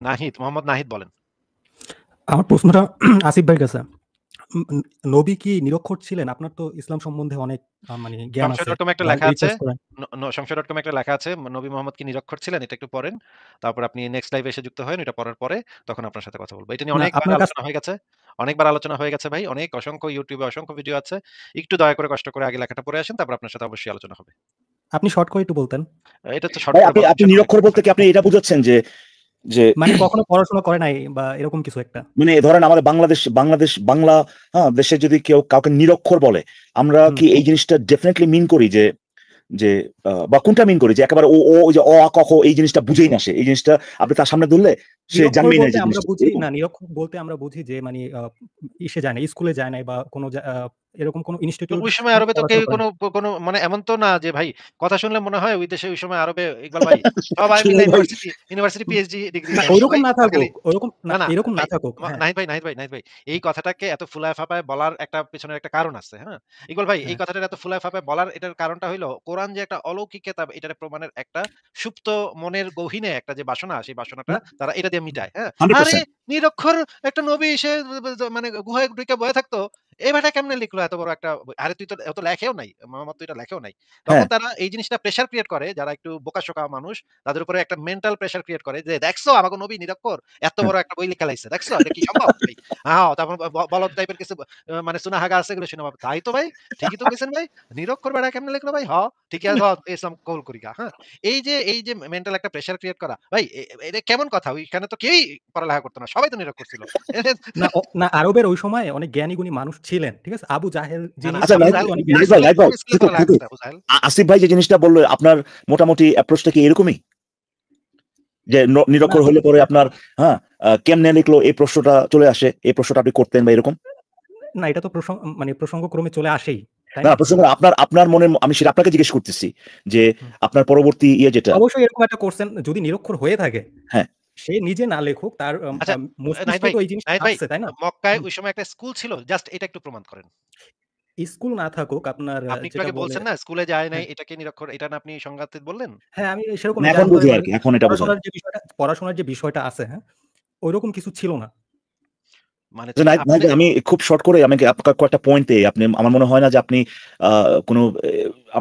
নাহিদ, মোহাম্মদ নাহিদ বলেন। আমার প্রশ্নটা আসিফ ভাইয়ের কাছে। নবী কি নিরক্ষর ছিলেন? আপনার তো ইসলাম সম্বন্ধে অনেক মানে জ্ঞান আছে সংশয়.com একটা বা লেখা আছে, রিসার্চ করেন। সংশয়.com একটা লেখা আছে নবী মোহাম্মদ কি নিরক্ষর ছিলেন? এটা একটু পড়েন। তারপর আপনি নেক্সট লাইভে এসে যুক্ত হয়েন। এটা পড়ার পরে তখন আপনার সাথে কথা বলব। এটা নিয়ে না অনেকবার আপনার কাছ আলোচনা হয়ে গেছে। অনেকবার আলোচনা হয়ে গেছে ভাই। অনেক অসংখ্য YouTube এ অসংখ্য ভিডিও আছে। একটু দয়া করে কষ্ট করে আগে লেখাটা পড়ে আসেন, তারপর আপনার সাথে অবশ্যই আলোচনা হবে। আপনি শর্ট করে একটু বলতেন। এটা তো শর্ট ভাই করে আপনি বলার আপনি বিষয় না ভাই। নিরক্ষর বলতে কি আপনি এটা বুঝাচ্ছেন যে যে মানে কখনো পড়াশোনা করে নাই বা এরকম কিছু একটা? মানে ধরেন আমাদের বাংলাদেশ বাংলা দেশে যদি কেউ কাউকে নিরক্ষর বলে, আমরা হুম। কি এই জিনিসটা ডেফিনেটলি মিন করি যে যে বা কোনটা মিন করি যে একেবারে ওই যে অ আ ক খ এই জিনিসটা বুঝেই না সে। এই জিনিসটা আপনি তার সামনে ধরলে সে নিরক্ষর জানবেই না বলতে যে আমরা জিনিসটা বুঝি এরকম। না, নিরক্ষর বলতে আমরা বুঝি যে মানে ইসে যায় নাই, স্কুলে যায় নাই বা কোনো এরকম কোনো তো ইনস্টিটিউট ওই সময় আরবে তো কেউ পড়াশোনা করে। কোনো মানে এমন তো না যে ভাই কথা শুনলে মনে হয় ওই দেশে ওই সময় আরবে ইকবাল ভাই সবাই মিলে সুজয় ভাই ইউনিভার্সিটি পিএইচডি ডিগ্রি না নেয় ওইরকম সবাই না সরকারি। থাকুক, ওরকম না, না, না এরকম না ভাই থাকুক। হ্যাঁ, নাহিদ ভাই এই কথাটাকে এত ফুলায় ফাঁপায় বলার একটা পেছনের একটা কারণ আছে, হ্যাঁ? ইকবাল ভাই এই হ্যাঁ। কথাটা এত ফুলায় ফাঁপায় বলার এটার কারণটা হইলো কোরআন যে একটা অলৌকিক কিতাব এটার প্রমাণের একটা সুপ্ত মনের গহীনে একটা যে বাসনা সেই বাসনাটা না তারা এটা দিয়ে মিটায়, হ্যাঁ? আরে 100%। নিরক্ষর একটা নবী সে মানে গুহায় ঢুইকা বইয়া থাকতো। এই বেটা কেমনে লিখলো এত বড় একটা বই? আরে তুই তো অত লেখেও নাই। মোহাম্মদ তো এটা লেখেও নাই। তখন হ্যাঁ, তারা এই জিনিসটা প্রেশার ক্রিয়েট করে যারা একটু বোকাশোকা মানুষ তাদের উপরে একটা মেন্টাল প্রেশার ক্রিয়েট করে যে, "দেখছো আমাগো নবী নিরক্ষর এত হ্যাঁ। বড় একটা বই লিখা লাইছে। দেখছো এটা কি সম্ভব ভাই?" তারপর বলদ টাইপের কিছু মানে সুনাহাগা আছে এগুলো শুনে তাই তো ভাই, ঠিকই তো কইছেন ভাই। নিরক্ষর বেটা কেমনে লিখলো ভাই? ঠিকই আছে ইসলাম কবুল করি গা। হ্যাঁ? এই যে মেন্টাল একটা প্রেশার ক্রিয়েট করা। ভাই এটা কেমন কথা? ওইখানে তো কেউই পড়ালেখা করত না। সবাই তো নিরক্ষর ছিল। না আরবের ওই সময় অনেক জ্ঞানী গুণী মানুষ ছিলেন। ঠিক আছে? আবু জাহেল না, না যিনি আচ্ছা আবু তিনিও জাহেল কিন্তু অনেক জ্ঞানী কোন নাহিদ ভাই ছিলেন। স্কুলে নাহিদ ভাই কোন স্কুলে থাকুক, পড়ালেখা থাকুক। করছে আবু জাহেল? আসিফ ভাই যে জিনিসটা বলল আপনার মোটামুটি অ্যাপ্রোচটা কি এরকমই? যে না, নিরক্ষর হইলে পরে আপনার হ্যাঁ, কেমনে লিখলো এই প্রশ্নটা চলে আসে। এই প্রশ্নটা আপনি করতেন বা এরকম? না এটা তো মানে প্রসঙ্গক্রমে চলে আসেই। তাই না, না? প্রশ্ন করে আপনার মনে আমি সেটা আপনাকে জিজ্ঞেস করতেছি যে হুম। আপনার পরবর্তী যেটা অবশ্যই এরকম একটা কোশ্চেন যদি নিরক্ষর হয়ে থাকে, হ্যাঁ, সে নিজে না লেখুক, তার আচ্ছা নাহিদ মস্তিষ্কে ভাই, তো এই জিনিসটা আসছে, তাই না? মক্কায় হুম। ওই সময় একটা স্কুল ছিল। জাস্ট এটা একটু প্রমাণ করেন। স্কুল না থাকুক আপনার আপনি একটু যেটা আগে বলে বলছেন না স্কুলে যায় নাই হ্যাঁ, এটাকে নিরক্ষর এটা না আপনি সংজ্ঞাতে বললেন? হ্যাঁ আমি মানে সেরকমই যে এখন আসলে বুঝি মানে আরকি। এখন এটা বোঝায়। পড়াশোনার যে বিষয়টা আছে, হ্যাঁ? ঐরকম কিছু ছিল না। মানে যে নাহিদ আপনি ভাই আমি খুব শর্ট করে আমাকে আপনার কয়েকটা পয়েন্ট দেই। আপনি আমার মনে হয় না যে আপনি আ কোনো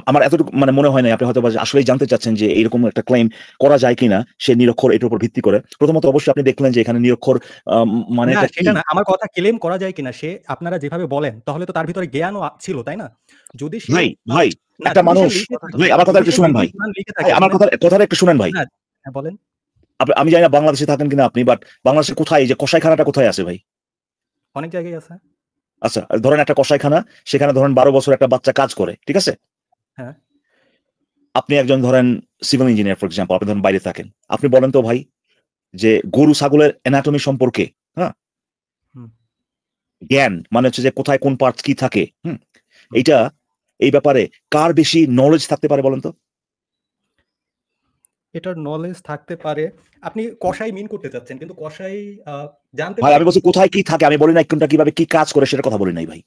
আমার এতটুকু মানে মনে হয় নাই আপনি হয়তোবা আসলেই জানতে চাচ্ছেন যে এরকম একটা ক্লেইম করা যায় কিনা সে নিরক্ষর এটার উপর ভিত্তি করে। প্রথমত অবশ্যই আপনি দেখলেন যে এখানে নিরক্ষর না মানেটা কি? সেটা না। আমার কথা ক্লেম করা যায় কিনা, সে আপনারা যেভাবে বলেন তাহলে তো তার ভিতরে জ্ঞানও ছিল, তাই না? যদি সে ভাই, আ ভাই না একটা যদি সে মানুষ লিখে কথা তো থাকে, ভাই ঠিক। আমার কথা যদি একটু সে শুনেন নির্ভীক ভাই। কোরআন লিখে ভাই থাকে আমার শুনেন। কথাটা একটু শুনেন ভাই। না হ্যাঁ বলেন। আমি জানি না বাংলাদেশে থাকেন কিনা আপনি বাট বাংলাদেশে কোথায় এই যে কসাইখানাটা কোথায় আছে ভাই? অনেক জায়গায় আছে। আচ্ছা ধরেন একটা কসাইখানা, সেখানে ধরেন ১২ বছর একটা বাচ্চা কাজ করে। ঠিক আছে? হ্যাঁ। আপনি একজন ধরেন সিভিল ইঞ্জিনিয়ার ফর এক্সাম্পল আপনি ধরেন বাইরে থাকেন। আপনি বলেন তো ভাই যে গরু ছাগলের অ্যানাটমি সম্পর্কে, হ্যাঁ? হুম, জ্ঞান মানে হচ্ছে যে কোথায় কোন পার্টস কি থাকে, হুম? হুম। এইটা এই ব্যাপারে কার বেশি নলেজ থাকতে পারে বলেন তো? এটার নলেজ থাকতে পারে। আপনি কসাই মিন করতে চাচ্ছেন। কিন্তু কসাই আ জানতে ভাই পারে আমি বলছি কিন্তু কোথায় কি থাকে আমি বলি নাই কোনটা কিভাবে কি কাজ করে সেটার কথা বলি নাই ভাই।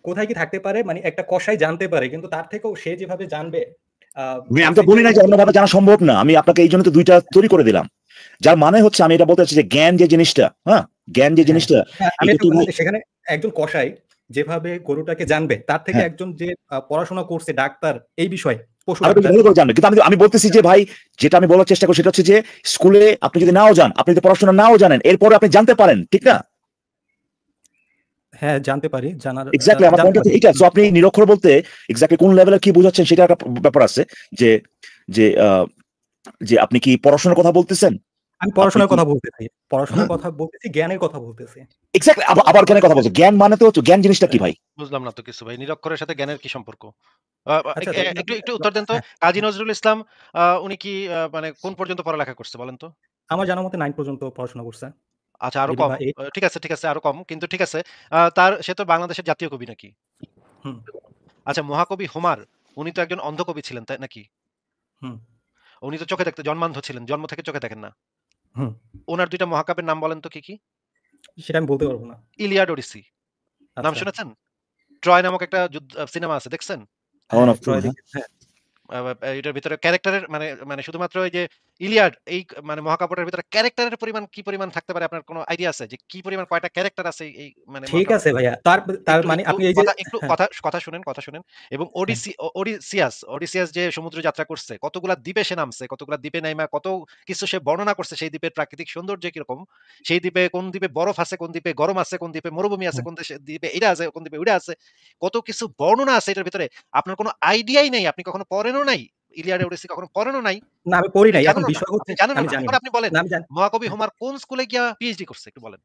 কোথায় কি থাকতে পারে মানে একটা কসাই জানতে পারে। কিন্তু তার থেকেও সে যেভাবে জানবে আ ভাই আমি তো বলি সাবজেক্টের নাই যে উপর অন্যভাবে জানা সম্ভব না। আমি আপনাকে এইজন্য তো ২ টা তৈরি করে দিলাম। যার মানে হচ্ছে আমি এটা বলতে চাচ্ছি যে জ্ঞান যে জিনিসটা, হ্যাঁ? জ্ঞান যে হ্যাঁ, জিনিসটা হ্যাঁ, আমি এটা একটা তো ভাই সেখানে একজন কসাই যেভাবে গরুটাকে জানবে, তার থেকে হ্যাঁ, একজন যে পড়াশোনা করছে ডাক্তার এই বিষয়ে, পশু আরো বেশি ডাক্তার। ভালো করে জানবে। কিন্তু আমি বলতেছি যে ভাই যেটা আমি বলার চেষ্টা করছি সেটা হচ্ছে যে স্কুলে আপনি যদি নাও যান, আপনি যদি পড়াশোনা নাও জানেন, এরপরে আপনি জানতে পারেন। ঠিক না? হ্যাঁ, জানতে পারি। এক্সাক্টলি আমার জানতে পয়েন্ট পারি। হচ্ছে এইটা। সো আপনি নিরক্ষর বলতে এক্সাক্টলি কোন লেভেলের কি বোঝাচ্ছেন সেটা একটা ব্যাপার আছে। যে যে আ যে আপনি কি পড়াশোনার কথা বলতেছেন? আমি আপনি পড়াশোনার কি কথা বলতেছি। পড়াশোনার হ্যাঁ, কথা বলতেছি, জ্ঞানের কথা বলতেছি। এক্সাক্টলি আবার জ্ঞানের কথা বলছেন। জ্ঞান মানে তো হচ্ছে জ্ঞান জিনিসটা কি ভাই? বুঝলাম না তো কিছু ভাই। নিরক্ষরের সাথে জ্ঞানের কি সম্পর্ক? আ আ আচ্ছা যখন আপনি একটু উত্তর দেন তো। হ্যাঁ, কাজী নজরুল ইসলাম উনি কি মানে কোন পর্যন্ত পড়ালেখা করছে বলেন তো? আমার জানা মতে 9 পর্যন্ত পড়াশোনা করছে। আচ্ছা আরো মেবি কম। বা 8। ঠিক আছে আরো কম। কিন্তু ঠিক আছে। সে তো বাংলাদেশের জাতীয় কবি নাকি? হুম, আচ্ছা মহাকবি হোমার উনি তো একজন অন্ধ কবি ছিলেন তাই নাকি? হুম, উনি তো চোখে দেখতে জন্মান্ধ ছিলেন। জন্ম থেকে চোখে দেখেন না। হুম। উনার ২ টা মহাকাব্যের নাম বলেন তো কি? সেটা আমি বলতে পারব না। ইলিয়াড, ওডিসি। নাম আচ্ছা। শুনেছেন? ট্রয় নামক একটা সিনেমা আছে দেখছেন? অন হ্যাঁ, অফ ট্রু ট্রয় হ্যাঁ। দেখেছি। হ্যাঁ, এটার ভিতরে ক্যারেক্টারের মানে শুধুমাত্র ওই যে ইলিয়াড এই মানে মহাকাব্যটার ভিতরে ক্যারেক্টারের পরিমাণ কি পরিমাণ থাকতে পারে আপনার কোনো আইডিয়া আছে যে কি পরিমাণ কয়টা ক্যারেক্টার আছে এই মানে ঠিক আছে ভাইয়া। তার একটু মানে একটু আপনি এই যে একটু হ্যাঁ, কথা শুনেন এবং হ্যাঁ, ওডিসিয়াস যে সমুদ্র যাত্রা করছে, কতগুলা দ্বীপে সে নামছে, কতগুলা দ্বীপে নাইমা কত কিছু সে বর্ণনা করছে সেই দ্বীপের প্রাকৃতিক সৌন্দর্য কিরকম, সেই দ্বীপে কোন দ্বীপে বরফ আছে, কোন দ্বীপে গরম আছে, কোন দ্বীপে মরুভূমি আছে, হ্যাঁ। কোন দ্বীপে এটা আছে, কোন দ্বীপে ওইটা আছে, কত কিছু বর্ণনা আছে এটার ভিতরে। আপনার কোনো আইডিয়াই নাই, আপনি কখনো পড়েনও নাই, ইলিয়াড ওডিসি কখনো পড়েনও নাই, না আমি পড়ি আপনি নাই। এখন জানেনও না, বিষয় হচ্ছে আপনি জানেনও আমি না। জানি এখন না। আপনি বলেন না আমি জানি মহাকবি হ্যাঁ। হোমার কোন স্কুলে গিয়া পিএইচডি করছে একটু বলেন।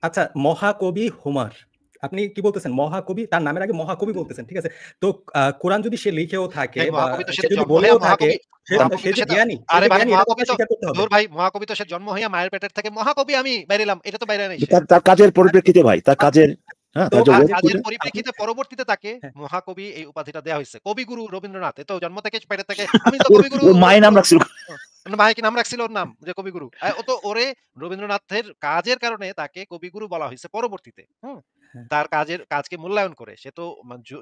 আচ্ছা, মহাকবি হোমার। আপনি কি বলতেছেন? মহাকবি, তার নামের আগে মহাকবি বলতেছেন। ঠিক আছে? তো কোরআন যদি সে লিখেও থাকে ভাই বা মহাকবি তো সে সে তো যদি জন্ম হইয়া বলেও থাকে, মহাকবি, মহাকবি সে তো যে সে তো জ্ঞানী, আরে ভাই এটা তো মহাকবি আপনার তো স্বীকার করতে হবে। ধুর ভাই মহাকবি তো সে জন্ম হইয়া মায়ের পেটের থেকে মহাকবি আমি বাইরেলাম, এটা তো বাইরে নাই সে। তার কাজের পরিপ্রেক্ষিতে ভাই, তার কাজের, হ্যাঁ, তো তার যে ওয়েব কাজের আপনি পরিপ্রেক্ষিতে পরবর্তীতে তাকে হ্যাঁ, মহাকবি এই উপাধিটা দেয়া হইছে। কবিগুরু রবীন্দ্রনাথ, এ তো জন্ম থেকে পেটের থেকে আমি তো ওর কবিগুরু ওর মায়ের নাম রাখছিল। ভাই কি নাম রাখছিল ওর নাম যে কবিগুরু। ও তো ওরে রবীন্দ্রনাথের কাজের কারণে তাকে কবিগুরু বলা হইছে পরবর্তীতে। হুম? হ্যাঁ। তার কাজকে মূল্যায়ন করে। সে তো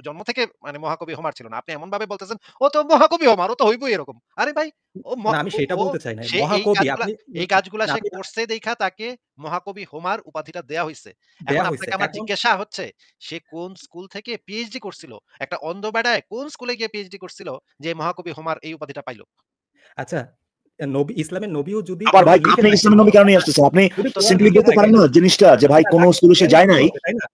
জন্ম থেকে মানে মহাকবি হোমার ছিল না। আপনি এমন ভাবে বলতেছেন ও তো মহাকবি হোমার, ও তো হইবই এরকম। আরে ভাই ও ম না আমি ও সেটা ও বলতে চাই নাই। সে মহাকবি আপনি এই কাজগুলা না সে আপনি করছে দেইখা তাকে মহাকবি হোমার উপাধিটা দেয়া হইছে। এখন দেয়া হইছে। আপনাকে আমার এখন জিজ্ঞাসা হচ্ছে সে কোন স্কুল থেকে পিএইচডি করছিল? একটা অন্ধ বেড়ায় কোন স্কুলে গিয়ে পিএইচডি করছিল যে মহাকবি হোমার এই উপাধিটা পাইল? আচ্ছা, ইসলামের নবীও যদি আবার কোরআন ভাই লিখে আপনি থাকে, ইসলামের নবী কেন নিয়ে আসতেছেন? আপনি যদি উত্তর কোরআন দেন সিম্পলি না। লিখে বলতে থাকে পারেন না জিনিসটা যে ভাই কোন তাকে তো স্কুলে সে জ্ঞানী যায় বলতে নাই। হবে, তাই না?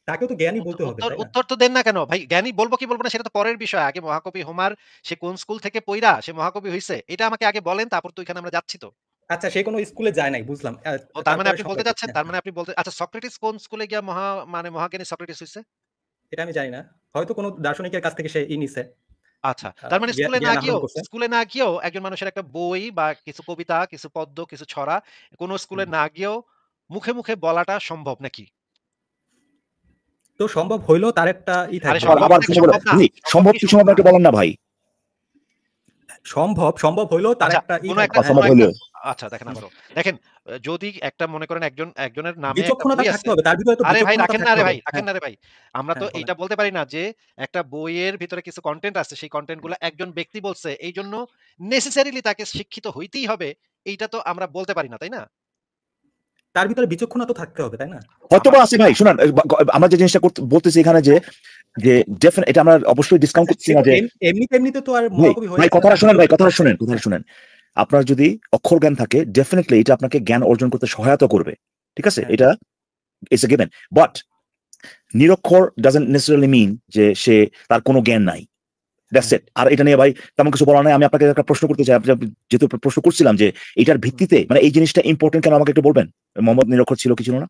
তাকেও তো জ্ঞানী বলতে হবে, উত্তর তাই না? উত্তর তো দেন না কেন? ভাই জ্ঞানী বলবো কি বলবো না সেটা তো পরের বিষয়। আগে মহাকবি হোমার সে কোন স্কুল থেকে পইড়া সে মহাকবি হইছে? এটা আমাকে আগে বলেন, তারপর তো ওইখানে আমরা যাচ্ছি তো। আচ্ছা, সে কোনো স্কুলে যায় নাই বুঝলাম। ও তার মানে তারপরে আপনি বলতে সময় চাচ্ছেন, হ্যাঁ, তার মানে আপনি বলতে আচ্ছা সক্রেটিস কোন স্কুলে গিয়া মানে মহাজ্ঞানী সক্রেটিস হইছে? এটা আমি জানি না। হয়তো কোনো দার্শনিকের কাছ থেকে সে নিছে। আচ্ছা। তার মানে জ্ঞান আহরণ করছে। স্কুলে না গিয়েও একজন মানুষের একটা বই বা কিছু কবিতা, কিছু পদ্য, কিছু ছড়া কোন স্কুলে হুম। না গিয়েও মুখে, মুখে বলাটা সম্ভব নাকি? তো সম্ভব হইলেও তার একটা আরে থাকবে যে সম্ভব আবার নাকি শুনে বলে সম্ভব না? ভাই সম্ভব সম্ভব কি কি সম্ভব সম্ভব না? একটা বলেন না ভাই। সম্ভব হইলেও তার আচ্ছা একটা কোন থাকবে। একটা হ্যাঁ। কোন সম্ভব একটা হইলেও আচ্ছা দেখেন আবারও। দেখেন যদি একটা মনে করেন একজনের নামে একটা বিচক্ষণতা বই থাকতে আছে। হবে। তার ভিতরে তো আরে ভাই বিচক্ষণতা রাখেন না থাকতে রে হবে। ভাই, রাখেন হ্যাঁ, না রে ভাই। আমরা তো হ্যাঁ বলেন। এইটা বলতে পারি না যে একটা বইয়ের ভিতরে কিছু কনটেন্ট আছে, সেই কনটেন্ট গুলা একজন ব্যক্তি বলছে এইজন্য নেসেসারিলি তাকে শিক্ষিত হইতেই হবে, এইটা তো আমরা বলতে পারি না, তাই না? তার ভিতরে বিচক্ষণতা তো থাকতে হবে, তাই না? আমার হয়তোবা আছে ভাই, শুনুন আমরা যে জিনিসটা বলতেছি এখানে যে যে ডেফিনেট এটা আমরা অবশ্যই ডিসকাউন্ট আচ্ছা, করছি সে না তো যে এমনিতে তো আর ভাই মহাকবি হয়ে ভাই গেছে না, কথাটা তার শুনেন ভিতরে ভাই, তো কথাটা শুনেন, হ্যাঁ, কথাটা শুনেন। আপনার যদি অক্ষর জ্ঞান থাকে ডেফিনেটলি এটা আপনাকে জ্ঞান অর্জন করতে সহায়তা করবে। ঠিক আছে, হ্যাঁ। এটা ইটস এ গিভেন। বাট নিরক্ষর ডাজন্ট নেসেসারিলি মিন যে সে তার কোনো জ্ঞান নাই। That's it. আর এটা নিয়ে ভাই তেমন কিছু বলা নাই। আমি আপনাকে একটা প্রশ্ন করতে চাই, যেহেতু প্রশ্ন করছিলাম যে এটার ভিত্তিতে মানে এই জিনিসটা ইম্পর্টেন্ট কেন আমাকে একটু বলবেন? মোহাম্মদ নিরক্ষর ছিল কি ছিল না?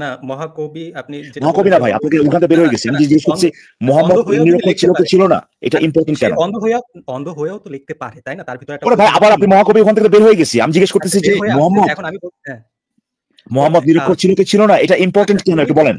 না মহাকবি আপনি যেটা মহাকবি বললেন না যে ভাই, আপনাকে ওখানে বের হয়ে গেছে। আমি যে জিজ্ঞেস করছি অন্ধ মোহাম্মদ হয়েও যদি নিরক্ষর লিখতে ছিল কি পারে, ছিল না, এটা ইম্পর্টেন্ট সে কেন? অন্ধ হয়েও তো লিখতে পারে, তাই না? তার ভিতরে একটা ওরে ভাই আবার প্রতিভা আপনি মহাকবি ওখান থেকে বের হয়ে গেছি। আমি জিজ্ঞেস আচ্ছা, করতেছি যে বের হয়ে আসছে। মোহাম্মদ এখন আমি হ্যাঁ, মোহাম্মদ নিরক্ষর ছিল কি ছিল না, এটা আচ্ছা ইম্পর্টেন্ট কেন তিনি একটু বলেন।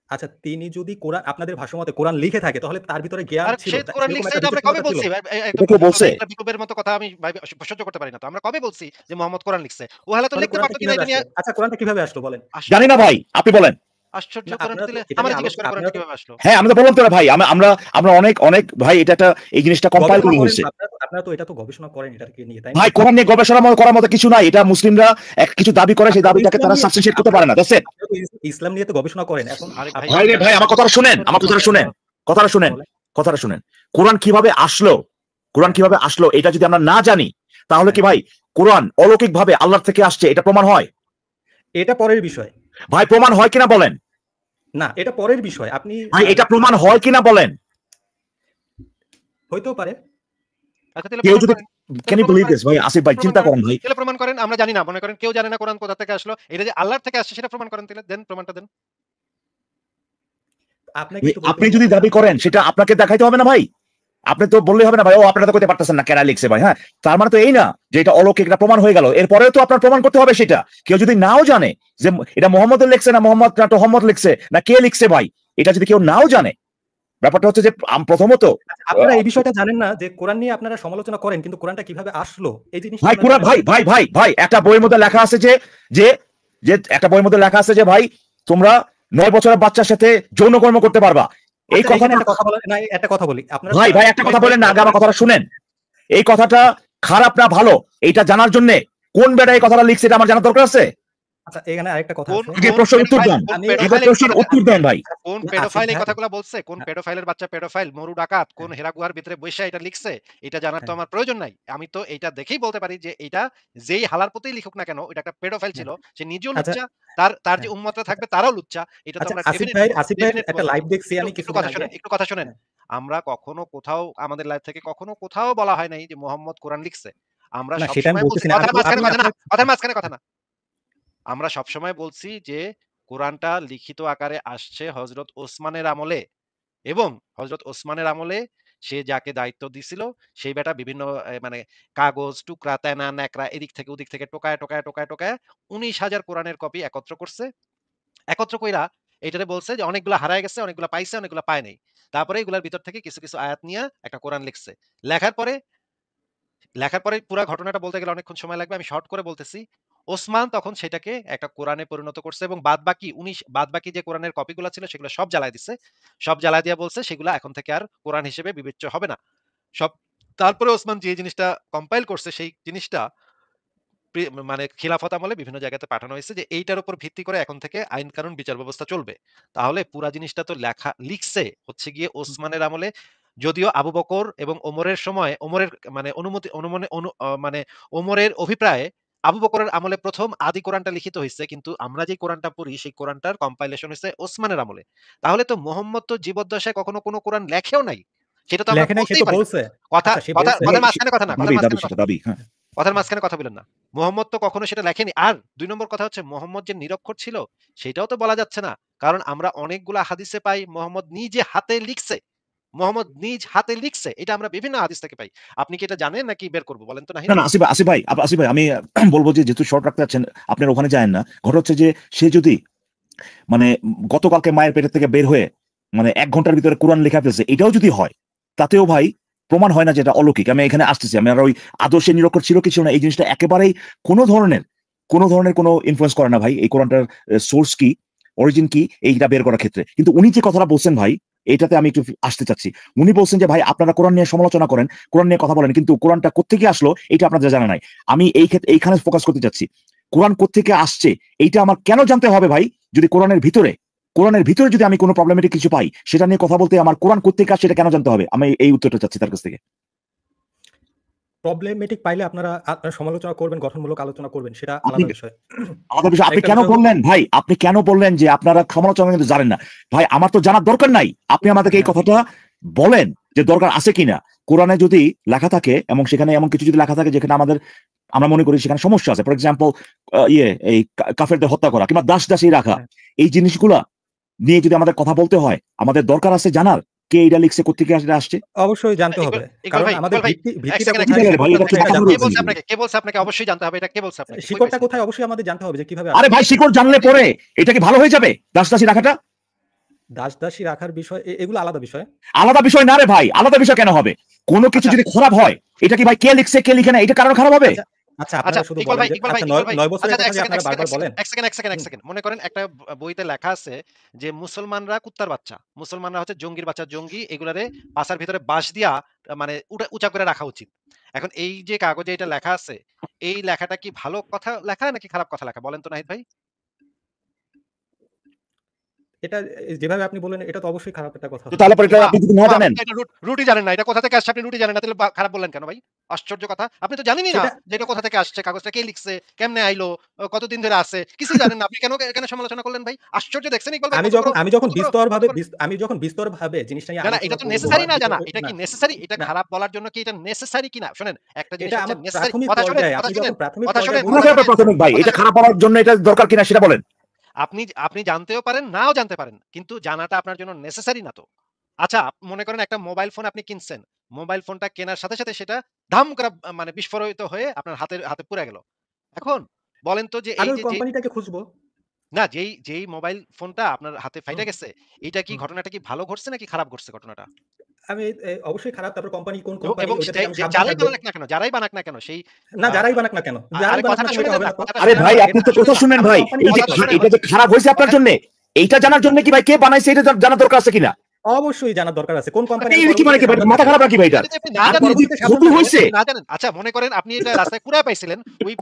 আচ্ছা তিনি যদি কোরআন আপনাদের ভাষ্যমতে কোরআন লিখে থাকে তাহলে তার ভিতরে জ্ঞান আর ছিল, সে কোরআন সেরকম লিখছে একটা এটা আমরা কবে বিচক্ষণতা ছিল। বলছি? এটা কেউ বলছে? একটা বিপ্লবের মতো কথা আমি ভাই সহ্য করতে পারি না তো। আমরা কবে বলছি যে মোহাম্মদ কোরআন লিখছে? ও হলে তো তাহলে লিখতে কোরআনটা পারতো কিনা কিভাবে এটা নিয়ে আসলো? আচ্ছা কোরআনটা কিভাবে আসলো বলেন? জানি আশ্চর্য না ভাই, আপনি বলেন। আশ্চর্য না কোরআনটা আপনারা তো দিলে এটা আমারে নিয়ে জিজ্ঞেস করে আপনারা কোরআনটা তো কিভাবে আসলো? হ্যাঁ আমরা তো বললাম তো ভাই, আমরা আমরা অনেক অনেক ভাই এটা এই জিনিসটা কম্পাইল গবেষণা করে করেন, হয়েছে। আপনারা তো এটা তো গবেষণা করেন এটাকে নিয়ে, তাই না? ভাই কোরআন নিয়ে গবেষণা করার মতো কিছু নাই। এটা মুসলিমরা এক কিছু দাবি করে, সেই আপনারা তো দাবিটাকে ইসলাম তারা নিয়ে সাবস্টেন্সিয়েট করতে পারে না। That's it. আপনারা তো ইসলাম নিয়ে তো গবেষণা করেন। এখন আরে ভাই ভাই রে ভাই আমার কথাটা শুনেন, আমার কথাটা শুনেন, কথাটা শুনেন, বলেন। কথাটা শুনেন। কোরআন কিভাবে আসলো, কোরআন কিভাবে আসলো এটা যদি আমরা না জানি তাহলে কি ভাই কোরআন অলৌকিক ভাবে আল্লাহর থেকে আসছে এটা প্রমাণ হয়? এটা পরের বিষয়। ভাই প্রমাণ হয় কিনা বলেন? না এটা পরের বিষয়। আপনি ভাই এটা প্রমাণ হয় কিনা বলেন? হইতেও পারে। আচ্ছা তাহলে কেউ প্রমাণ যদি করেন। ক্যান ইউ বিলিভ দিস ভাই, আসিফ ভাই চিন্তা করেন ভাই। তাহলে প্রমাণ করেন। আমরা জানি না। মনে করেন কেউ জানে না কোরআন কোথা থেকে আসলো। এটা যে আল্লাহর থেকে আসছে সেটা প্রমাণ করেন তাহলে। দেন প্রমাণটা দেন। আপনাকেই তো বলতে আপনি হবে। যদি দাবি করেন সেটা আপনাকে দেখাইতে হবে না ভাই। আপনি তো বললেই হবে না ভাই ও আপনারা তো করতে পারতেছেন না, কেন লিখছে ভাই। হ্যাঁ তার মানে তো এই না যে এটা অলৌকিক, এটা প্রমাণ হয়ে গেল। এরপরেও তো আপনার প্রমাণ করতে হবে সেটা। কেউ যদি নাও জানে যে এটা মোহাম্মদের লিখছে না মোহাম্মদ না তোহাম্মদ লিখছে না কে লিখছে ভাই, এটা যদি কেউ নাও জানে, ব্যাপারটা হচ্ছে যে প্রথমত আপনারা এই বিষয়টা জানেন না যে কোরআন নিয়ে আপনারা সমালোচনা করেন কিন্তু কোরআনটা কিভাবে আসলো এই জিনিসটা ভাই কোরআন ভাই ভাই ভাই ভাই একটা বইয়ের মধ্যে লেখা আছে যে যে যে একটা বইয়ের মধ্যে লেখা আছে যে ভাই তোমরা 9 বছরের বাচ্চার সাথে যৌন কর্ম করতে পারবা। এই আচ্ছা, এখানে কথাটা একটা কথা বলেন না, একটা কথা বলি আপনারা ভাই ভাই একটা কথা বলেন না, আগে আমার কথাটা শুনেন। এই কথাটা খারাপ না ভালো এটা জানার জন্য কোন বেটা এই কথাটা লিখছে এটা আমার জানার দরকার আছে? আচ্ছা এখানে আরেকটা কথা কোন আছে। আগে প্রশ্নের উত্তর দেন, আগে প্রশ্নের উত্তর দেন ভাই। কোন আসিফ পেডোফাইল এই ভাই কথাগুলো বলছে? কোন পেডোফাইলের বাচ্চা পেডোফাইল, মরু ডাকাত, কোন হেরা গুহার ভিতরে বইসা এটা লিখছে? এটা জানার তো হ্যাঁ, আমার প্রয়োজন নাই। আমি তো এইটা দেখেই বলতে পারি যে এইটা যেই হালার পতেই লিখুক না কেন, এটা একটা পেডোফাইল ছিল। হ্যাঁ। সে নিজেও আচ্ছা, লুচ্চা, তার যে হ্যাঁ। উম্মতরা থাকবে তারাও লুচ্চা। এটা তো আচ্ছা আমরা আসিফ ভাইয়ের একটা ডেফিনিট লাইভ দেখছি আমি একটু কিছুদিন কথা আগে। শোনেন, একটু কথা শোনেন। হ্যাঁ, আমরা কখনো কোথাও আমাদের লাইফ থেকে কখনো কোথাও বলা হয় নাই যে মোহাম্মদ কোরআন লিখছে। আমরা না সেটা আমি সবসময় বলছি বলতেছি না। কথার মাঝখানে কথা না, আপনার কথার মাঝখানে কথা না। আমরা সবসময় বলছি যে কোরআনটা লিখিত আকারে আসছে হযরত ওসমানের আমলে এবং হযরত ওসমানের আমলে সে যাকে দায়িত্ব দিছিল সেই বেটা বিভিন্ন মানে কাগজ, টুকরা, তেনা, ন্যাকড়া এদিক থেকে ওদিক থেকে টোকায়া ১৯,০০০ কোরআনের কপি একত্র করছে। একত্র কইরা এইটারে বলছে যে অনেকগুলা হারায় গেছে, অনেকগুলা পাইছে, অনেকগুলা পায় নাই। তারপরে এগুলার ভিতর থেকে কিছু আয়াত নিয়া একটা কোরআন লিখছে। লেখার পরে লেখার পরে পুরা ঘটনাটা বলতে গেলে অনেকক্ষণ সময় লাগবে। আমি শর্ট করে বলতেছি। ওসমান তখন সেটাকে একটা কোরআনে পরিণত করছে এবং বাদবাকি যে কোরআনের কপিগুলা ছিল সেগুলো সব জ্বালায় দিছে। সব জ্বালায় দিয়া বলছে সেগুলা এখন থেকে আর কোরআন হিসেবে বিবেচ্য হবে না। সব তারপরে ওসমান যে জিনিসটা কম্পাইল করছে সেই জিনিসটা মানে খিলাফত আমলে বিভিন্ন জায়গাতে পাঠানো হয়েছে যে এইটার উপর ভিত্তি করে এখন থেকে আইন কানুন বিচার ব্যবস্থা চলবে। তাহলে পুরা জিনিসটা তো লিখছে হচ্ছে গিয়ে ওসমানের আমলে। যদিও আবু বকর এবং ওমরের সময় ওমরের মানে অনুমতি অনুমনে অনু আ মানে ওমরের অভিপ্রায়ে আবু বকরের আমলে ১ম আদি কোরআনটা লিখিত হইছে। কিন্তু আমরা যে কোরআনটা পড়ি সেই কোরআনটার কম্পাইলেশন হইছে ওসমানের আমলে। তাহলে তো মোহাম্মদ তো জীবদ্দশায় কখনো কোনো কোরআন লেখেও নাই। সেটা তো আমরা লেখে নাই সে বলতেই তো পারি না। বলছে। কথা আচ্ছা সে কথা বলছে। কথার মাঝখানে কথা না, কথার দাবি মাঝখানে সেটা কথা দাবি, হ্যাঁ। কথার মাঝখানে কথা বলেন না। মোহাম্মদ তো কখনো সেটা লেখেনি। আর ২ নম্বর কথা হচ্ছে মোহাম্মদ যে নিরক্ষর ছিল সেটাও তো বলা যাচ্ছে না। কারণ আমরা অনেকগুলা হাদিসে পাই মোহাম্মদ নিজে হাতে লিখছে। মোহাম্মদ নিজ হাতে লিখছে। এটা আমরা বিভিন্ন হাদিস থেকে পাই। আপনি কি এটা জানেন নাকি বের করব? বলেন তো নাহিদ না, না ভাই। আসিফ ভাই আমি বলবো যে যেহেতু শর্ট রাখতে যাচ্ছেন আপনারা ওখানে যায়েন না। ঘটনা হচ্ছে যে সে যদি মানে গতকালকে মায়ের পেটের থেকে বের হয়ে মানে ১ ঘন্টার ভিতরে কোরআন লেখা ফেলছে এটাও যদি হয়, তাতেও ভাই প্রমাণ হয় না যে এটা অলৌকিক। আমি এখানে আসতেছি। আমি আর ওই আদর্শের নিরক্ষর ছিল কি ছিল না এই জিনিসটা একেবারেই কোনো ধরনের কোনো ইনফ্লুয়েন্স করে না ভাই। এই কোরআনটার সোর্স কি, অরিজিন কি এইটা বের করার ক্ষেত্রে। কিন্তু উনি যে কথাটা বলছেন ভাই, এটাতে আমি একটু আসতে চাচ্ছি। উনি বলছেন যে ভাই আপনারা কোরআন নিয়ে সমালোচনা করেন, কোরআন নিয়ে কথা বলেন, কিন্তু কোরআনটা কোত্থেকে আসলো এটা আপনাদের জানা নাই। আমি এইখানে ফোকাস করতে চাচ্ছি। কোরআন কোত্থেকে আসছে এইটা আমার কেন জানতে হবে ভাই? যদি কোরআনের ভিতরে যদি আমি কোনো প্রবলেমেটিক কিছু পাই সেটা নিয়ে কথা বলতে আমার কোরআন কোত্থেকে আসছে এটা কেন জানতে হবে? আমি এই উত্তরটা চাচ্ছি তার কাছ থেকে। প্রবলেমেটিক পাইলে আপনারা সমালোচনা করবেন, গঠনমূলক আলোচনা করবেন। সেটা আপনি আলাদা বিষয়। আলাদা বিষয়। আপনি একটা কেন বিষয় বললেন ভাই? আপনি কেন বললেন যে আপনারা সমালোচনা কিন্তু জানেন না? ভাই আমার তো জানার দরকার নাই। আপনি আমাদেরকে এই হ্যাঁ, কথাটা বলেন যে দরকার আছে কিনা। কোরআনে যদি লেখা থাকে এবং সেখানে এমন কিছু যদি লেখা থাকে যেখানে আমরা মনে করি সেখানে সমস্যা আছে। ফর এক্সাম্পল এই কাফেরদের হত্যা করা কিংবা দাসী রাখা, হ্যাঁ। এই জিনিসগুলা নিয়ে যদি আমাদের কথা বলতে হয়, আমাদের দরকার আছে জানার কে এইটা লিখছে, কোত্থেকে এটা আসছে। অবশ্যই জানতে হবে। কারণ আমাদের ইকবাল ভাই, ১ ভিত্তিটা সেকেন্ড, ১ কোথায়, সেকেন্ড। ভাই, এটা কি শিকড়টা কথা কোথায় কে জানতে বলছে হবে। আপনাকে? কে বলছে আপনাকে অবশ্যই জানতে হবে? এটা কে বলছে আপনাকে? কই শিকড়টা পাইছেন? কোথায় অবশ্যই আমাদের জানতে হবে যে কিভাবে আরে আসছে। ভাই শিকড় জানলে পরে এটা কি ভালো হয়ে যাবে? দাসী রাখাটা দাসী রাখার বিষয় এগুলো আলাদা বিষয়। আলাদা বিষয় না রে ভাই। আলাদা বিষয় কেন হবে? কোনো কিছু আচ্ছা, যদি খারাপ হয় এটা কি ভাই কে লিখছে কে লিখে না এটা কারণে খারাপ হবে? আচ্ছা, আচ্ছা আচ্ছা আপনারা শুধু ইকবাল বলেন ভাই, যে ইকবাল ভাই, আচ্ছা ইকবাল ভাই। ৯ বছরের আচ্ছা কথা ১ যে সেকেন্ড, ১ আপনারা সেকেন্ড, বারবার ১ সেকেন্ড, বলেন। ১ সেকেন্ড, ১ সেকেন্ড, ১ হুম, সেকেন্ড। মনে করেন একটা বইতে লেখা আছে যে মুসলমানরা কুত্তার বাচ্চা। মুসলমানরা হচ্ছে জঙ্গির বাচ্চা জঙ্গি। এগুলারে পাছার ভিতরে বাঁশ দিয়া মানে উঁচা করে রাখা উচিত। এখন এই যে কাগজে এটা লেখা আছে, এই লেখাটা কি ভালো কথা লেখা নাকি খারাপ কথা লেখা? বলেন তো নাহিদ ভাই? এটা যেভাবে আপনি বললেন এটা তো অবশ্যই খারাপ একটা কথা তো হলো। তাহলে পরে এটা ওমা! আপনি যদি না ওমা! আপনি জানেন তো এটা রুটই জানেন না। এটা কোথা থেকে আসছে আপনি রুটই জানেন না। তাহলে খারাপ বললেন কেন ভাই? আশ্চর্য কথা। আপনি তো জানেনই না সেটা যে এটা কোথা থেকে আসছে, কাগজটা কে লিখছে, কেমনে আইলো, কতদিন ধরে আছে। কিছুই জানেন না। আপনি কেন সমালোচনা করলেন ভাই? আশ্চর্য দেখছেন ইকবাল ভাই আমি কত বড় যখন আমি যখন কত বড় কত বিস্তরভাবে বড় বিস্তরভাবে জিনিসটা নিয়ে না, না, আলোচনা এটা তো করব বা নেসেসারি না জানা। এটা না, কি নেসেসারি? এটা না খারাপ বলার জন্য কি এটা নেসেসারি কিনা? শোনেন, একটা জিনিস এটা হচ্ছে আমার নেসেসারি। প্রাথমিক কথা শোনেন, পর্যায়ে কথা আপনি শোনেন, যখন প্রাথমিক কথা পর্যায়ে শোনেন, কোন কথা বলবেন। ব্যাপার শোনেন, প্রাথমিক ভাই? কথা এটা শোনেন। খারাপ হওয়ার জন্য এটা দরকার কিনা সেটা বলেন। আপনি জানতেও পারেন, নাও জানতে পারেন। কিন্তু জানাটা আপনার জন্য নেসেসারি না তো। আচ্ছা, মনে করেন একটা মোবাইল ফোন আপনি কিনছেন। মোবাইল ফোনটা কেনার সাথে সেটা ধাম করে মানে বিস্ফোরিত হয়ে আপনার হাতে পুড়ে গেল। এখন বলেন তো যে আমি এই ওই যে কোম্পানিটাকে খুঁজবো। না যেই মোবাইল ফোনটা আপনার হাতে হুম, ফাইটা গেছে, এইটা কি হুম। ঘটনাটা কি ভালো ঘটছে নাকি খারাপ ঘটছে ঘটনাটা? আমি অবশ্যই খারাপ। তারপর কোন কোম্পানি এবং ওইটা থেকে আমি সাবধান যারাই থাকবো। বানাক না কেন, যারাই বানাক না কেন সেই না আ যারাই বানাক না কেন। যারাই আরে বানাক না কথাটা কেন শুনে এটা দেন হবে না, না তো। কথাটা আরে শুনে ভাই দেন না, আপনি তো কথাটা শুনে কথা দেন না। শুনেন আমার ভাই। কোম্পানি এই যে দেখতে হবে। কথাটা শুনেন। এটা যে খারাপ হয়েছে আপনার জন্য এইটা জানার জন্য কি ভাই কে বানাইছে এটা জানার দরকার আছে কিনা? অবশ্যই জানার দরকার আছে। কোন কোম্পানি এই কি মানে কি ভাই, মাথা খারাপ নাকি ভাই এটা? যদি আপনি না আপনার জানেন, যে ক্ষতি হইছে, না জানেন, আচ্ছা মনে করেন আপনি এটা রাস্তায় কুড়ায় পাইছিলেন, ওই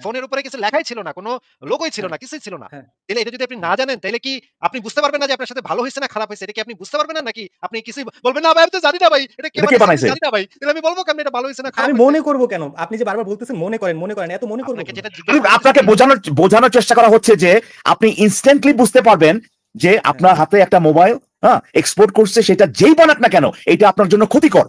ফোনের উপরে কিছু লেখাই ছিল না, কোনো লোগোই ছিল হ্যাঁ, না, কিছুই ছিল না। হ্যাঁ, তাহলে এটা যদি আপনি না হ্যাঁ। জানেন, তাহলে কি আপনি বুঝতে পারবেন না যে আপনার সাথে ভালো হইছে না খারাপ হইছে? এটা কি আপনি বুঝতে পারবেন না নাকি? আপনি কিছুই বলবেন না ভাই আমি তো জানি না ভাই। এটা কে এটা কে বানাইছে আমি বানাইছে? জানি না ভাই। তাহলে আমি বলব কেমনে এটা ভালো হইছে না খারাপ আমি হইছে? মনে করব কেন? আপনি যে বারবার বলতেছেন মনে করেন, মনে করেন। এত মনে করব আপনাকে কেন? যেটা জিজ্ঞেস করতেছি আপনাকে কি বোঝানোর চেষ্টা করা হচ্ছে যে আপনি ইনস্ট্যান্টলি বুঝতে পারবেন যে হ্যাঁ, আপনার হাতে একটা মোবাইল এক্সপোর্ট করছে, সেটা যেই বানাক না কেন এটা আপনার জন্য ক্ষতিকর।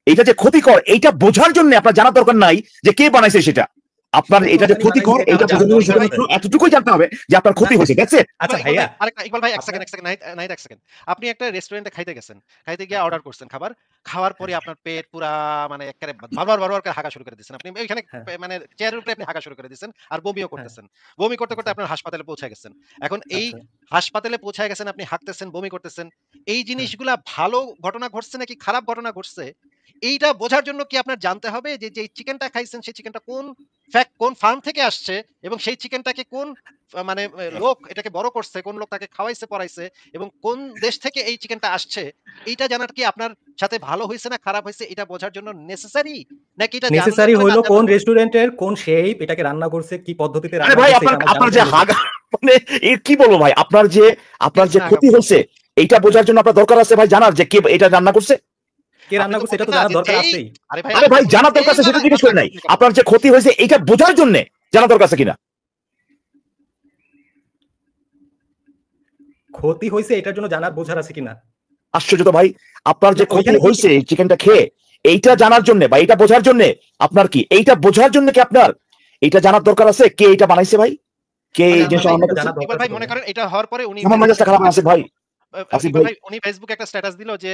এটা যে ক্ষতিকর এইটা বোঝার জন্য আপনার জানার দরকার নাই যে কে বানাইছে সেটা। আপনার কোন এটা যে কোম্পানি ক্ষতিকর বানাইছে এইটা তাও জানার বোঝার জন্য দরকার আছে। শুধুমাত্র এতটুকুই জানতে হবে যে আপনার ক্ষতি না, হয়েছে। That's it. আচ্ছা ইকবাল ভাইয়া, ভাই আরেকটা ইকবাল ভাই এক আপনার সেকেন্ড নাহিদ এক সেকেন্ড। আপনি একটা রেস্টুরেন্টে খাইতে গেছেন। খাইতে গিয়ে আচ্ছা, অর্ডার করছেন খাবার। খাওয়ার পরে হ্যাঁ, আপনার পেট পুরা মানে এক্কারে বারবার করে হাগা শুরু করে দিছেন। আপনি ওইখানে হ্যাঁ, মানে চেয়ারের উপরে আপনি হাগা শুরু করে দিছেন আর বমিও হ্যাঁ, করতেছেন। বমি করতে আচ্ছা, আপনার হাসপাতালে পৌঁছায় গেছেন। এখন এই আচ্ছা, হাসপাতালে পৌঁছায় গেছেন, আপনি হাগতেছেন, বমি করতেছেন। এই হ্যাঁ। জিনিসগুলা ভালো ঘটনা ঘটছে নাকি খারাপ ঘটনা ঘটছে, এইটা বোঝার জন্য কি আপনার জানতে হবে যে, যেই চিকেনটা খাইছেন সেই চিকেনটা কোন ফার্ম থেকে আসছে এবং সেই চিকেনটাকে কোন মানে লোক এটাকে বড় করছে, কোন লোক তাকে খাওয়াইছে পরাইছে এবং কোন দেশ থেকে এই চিকেনটা আসছে, এইটা জানার কি আপনার সাথে ভালো হইছে না খারাপ হইছে এটা বোঝার জন্য নেসেসারি? নাকি এটা জানলে নেসেসারি পরে না হইলো জানলে কোন পরে? রেস্টুরেন্টের কোন শেফ এটাকে রান্না করছে, কি পদ্ধতিতে আরে রান্না ভাই করছে এটা আমার আপনার জানার যে জন্য হাগা যথেষ্ট। মানে কি বলবো ভাই, আপনার যে না ক্ষতি হয়েছে এইটা বোঝার জন্য আপনার দরকার আছে ভাই জানার যে কে এটা রান্না করছে। কে আপনি রান্না তো করছে এটা বললেন তো না জানার যে দরকার যেই আছেই। আরে ভাই আরে আপনি ভাই তো বললেন জানার দরকার যেই আছে সেটা বানায় জিজ্ঞেস আচ্ছা করি নাই, আপনি কথা আপনার যে ক্ষতি হয়েছে এইটা বোঝার জন্য জানার দরকার আছে কিনা। ক্ষতি হইছে এটার জন্য জানার বোঝার আছে কিনা? আশ্চর্য তো ভাই, আপনার যে না ক্ষতি ওইখানে কি হয়েছে চিকেনটা খেয়ে এইটা জানার জন্য বা এইটা বোঝার জন্য আপনার কি এইটা বোঝার জন্য কি আপনার এটা জানার দরকার আছে কে এটা বানাইছে ভাই, কে মানে এই আমার জিনিসটা তো রান্না এটা করছে। জানার দরকার ইকবাল ভাই ছিল মনে ভাইয়া। করেন এটা হওয়ার পরে উনি আমার ফেসবুকে মেজাজটা খারাপ আছে ভাই। আসিফ ইকবাল ভাই ভাই উনি ফেসবুকে একটা স্ট্যাটাস দিল যে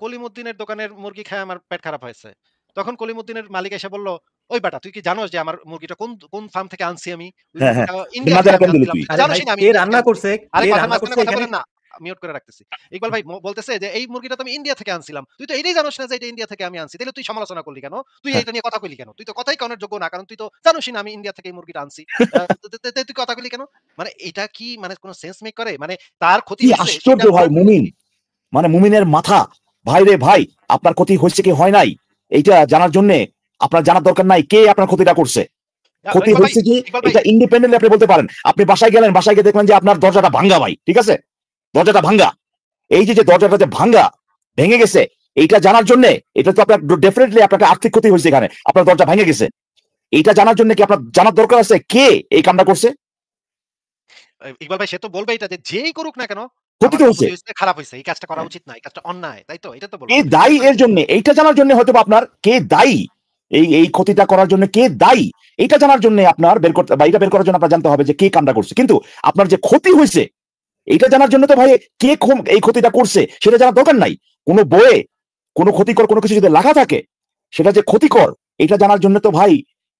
কলিমুদ্দিনের দোকানের মুরগি খেয়ে আমার পেট খারাপ হয়েছে। তখন কলিমুদ্দিনের মালিক এসে বলল, "ওই বেটা তুই কি জানোস যে আমার মুরগিটা কোন ফার্ম থেকে আনছি আমি? ওই হ্যাঁ হ্যাঁ, মুরগিটা ইন্ডিয়া থেকে মাঝখানে আমি কেন দিলি আনছিলাম। তুই? তুই তো আরে ভাই জানোসই না আমি কে ইন্ডিয়া থেকে রান্না আনছি।" করছে, আরে কে কথার রান্না মাঝখানে করছে কথা এখানে বলেন না। মিউট করে রাখতেছি। ইকবাল ভাই বলতেছে যে, "এই মুরগিটা তো আমি ইন্ডিয়া থেকে আনছিলাম। তুই তো এটাই জানোস না যে এটা ইন্ডিয়া থেকে আমি আনছি। তাহলে তুই সমালোচনা করলি কেন? তুই হ্যাঁ, এটা নিয়ে কথা কইলি কেন? তুই তো কথাই কওয়ানোর যোগ্য না। কারণ তুই তো জানোসই না আমি ইন্ডিয়া থেকে এই মুরগিটা আনছি। তুই কথা কইলি কেন?" মানে এটা কি মানে কোন সেন্স মেক করে? মানে তার ক্ষতি কি হইছে আশ্চর্য সেটা ভাই বোঝার জন্য মুমিন, মানে মুমিনের মাথা, ভাই রে ভাই, আপনার ক্ষতি হয়েছে কি হয় নাই এইটা জানার জন্য আপনার জানার দরকার নাই কে আপনার ক্ষতিটা করছে। ক্ষতি ইকবাল ভাই হয়েছে কি ইকবাল ভাই এটা ইন্ডিপেন্ডেন্টলি আপনি বলতে পারেন। আপনি বাসায় গেলেন, বাসায় গিয়ে দেখলেন যে আপনার দরজাটা ভাঙ্গা ভাই, ঠিক আছে, দরজাটা ভাঙ্গা। এই যে দরজাটা যে ভাঙ্গা ভেঙে গেছে এইটা জানার জন্য, এটা তো আপনার ডেফিনেটলি আপনাকে আর্থিক ক্ষতি হয়েছে, এখানে আপনার দরজা ভেঙে গেছে, এইটা জানার জন্য কি আপনার জানার দরকার আছে কে এই কামটা করছে। ইকবাল ভাই সে তো বলবে এটা যে যেই করুক না কেন ক্ষতি আমার তো তো হয়েছে, ক্ষতি হইছে খারাপ হইছে। এই কাজটা করা উচিত না। এই কাজটা অন্যায়। তাই তো? এটা তো কে বলবে। দায়ী এখন এর জন্য এইটা জানার জন্য হয়তো বা আপনার কে দায়ী এই এই ক্ষতিটা করার জন্য কে দায়ী এটা জানার জন্য আপনার বের করতে বা এটা বের করার জন্য আপনার জানতে হবে যে কে কামটা করছে। কিন্তু আপনার যে ক্ষতি হয়েছে এটা জানার জন্য তো ভাই কে এই ক্ষতিটা করছে সেটা জানার দরকার নাই। কোনো বইয়ে কোনো ক্ষতিকর কোনো কিছু যদি লেখা থাকে সেটা যে ক্ষতিকর এটা জানার জন্য তো ভাই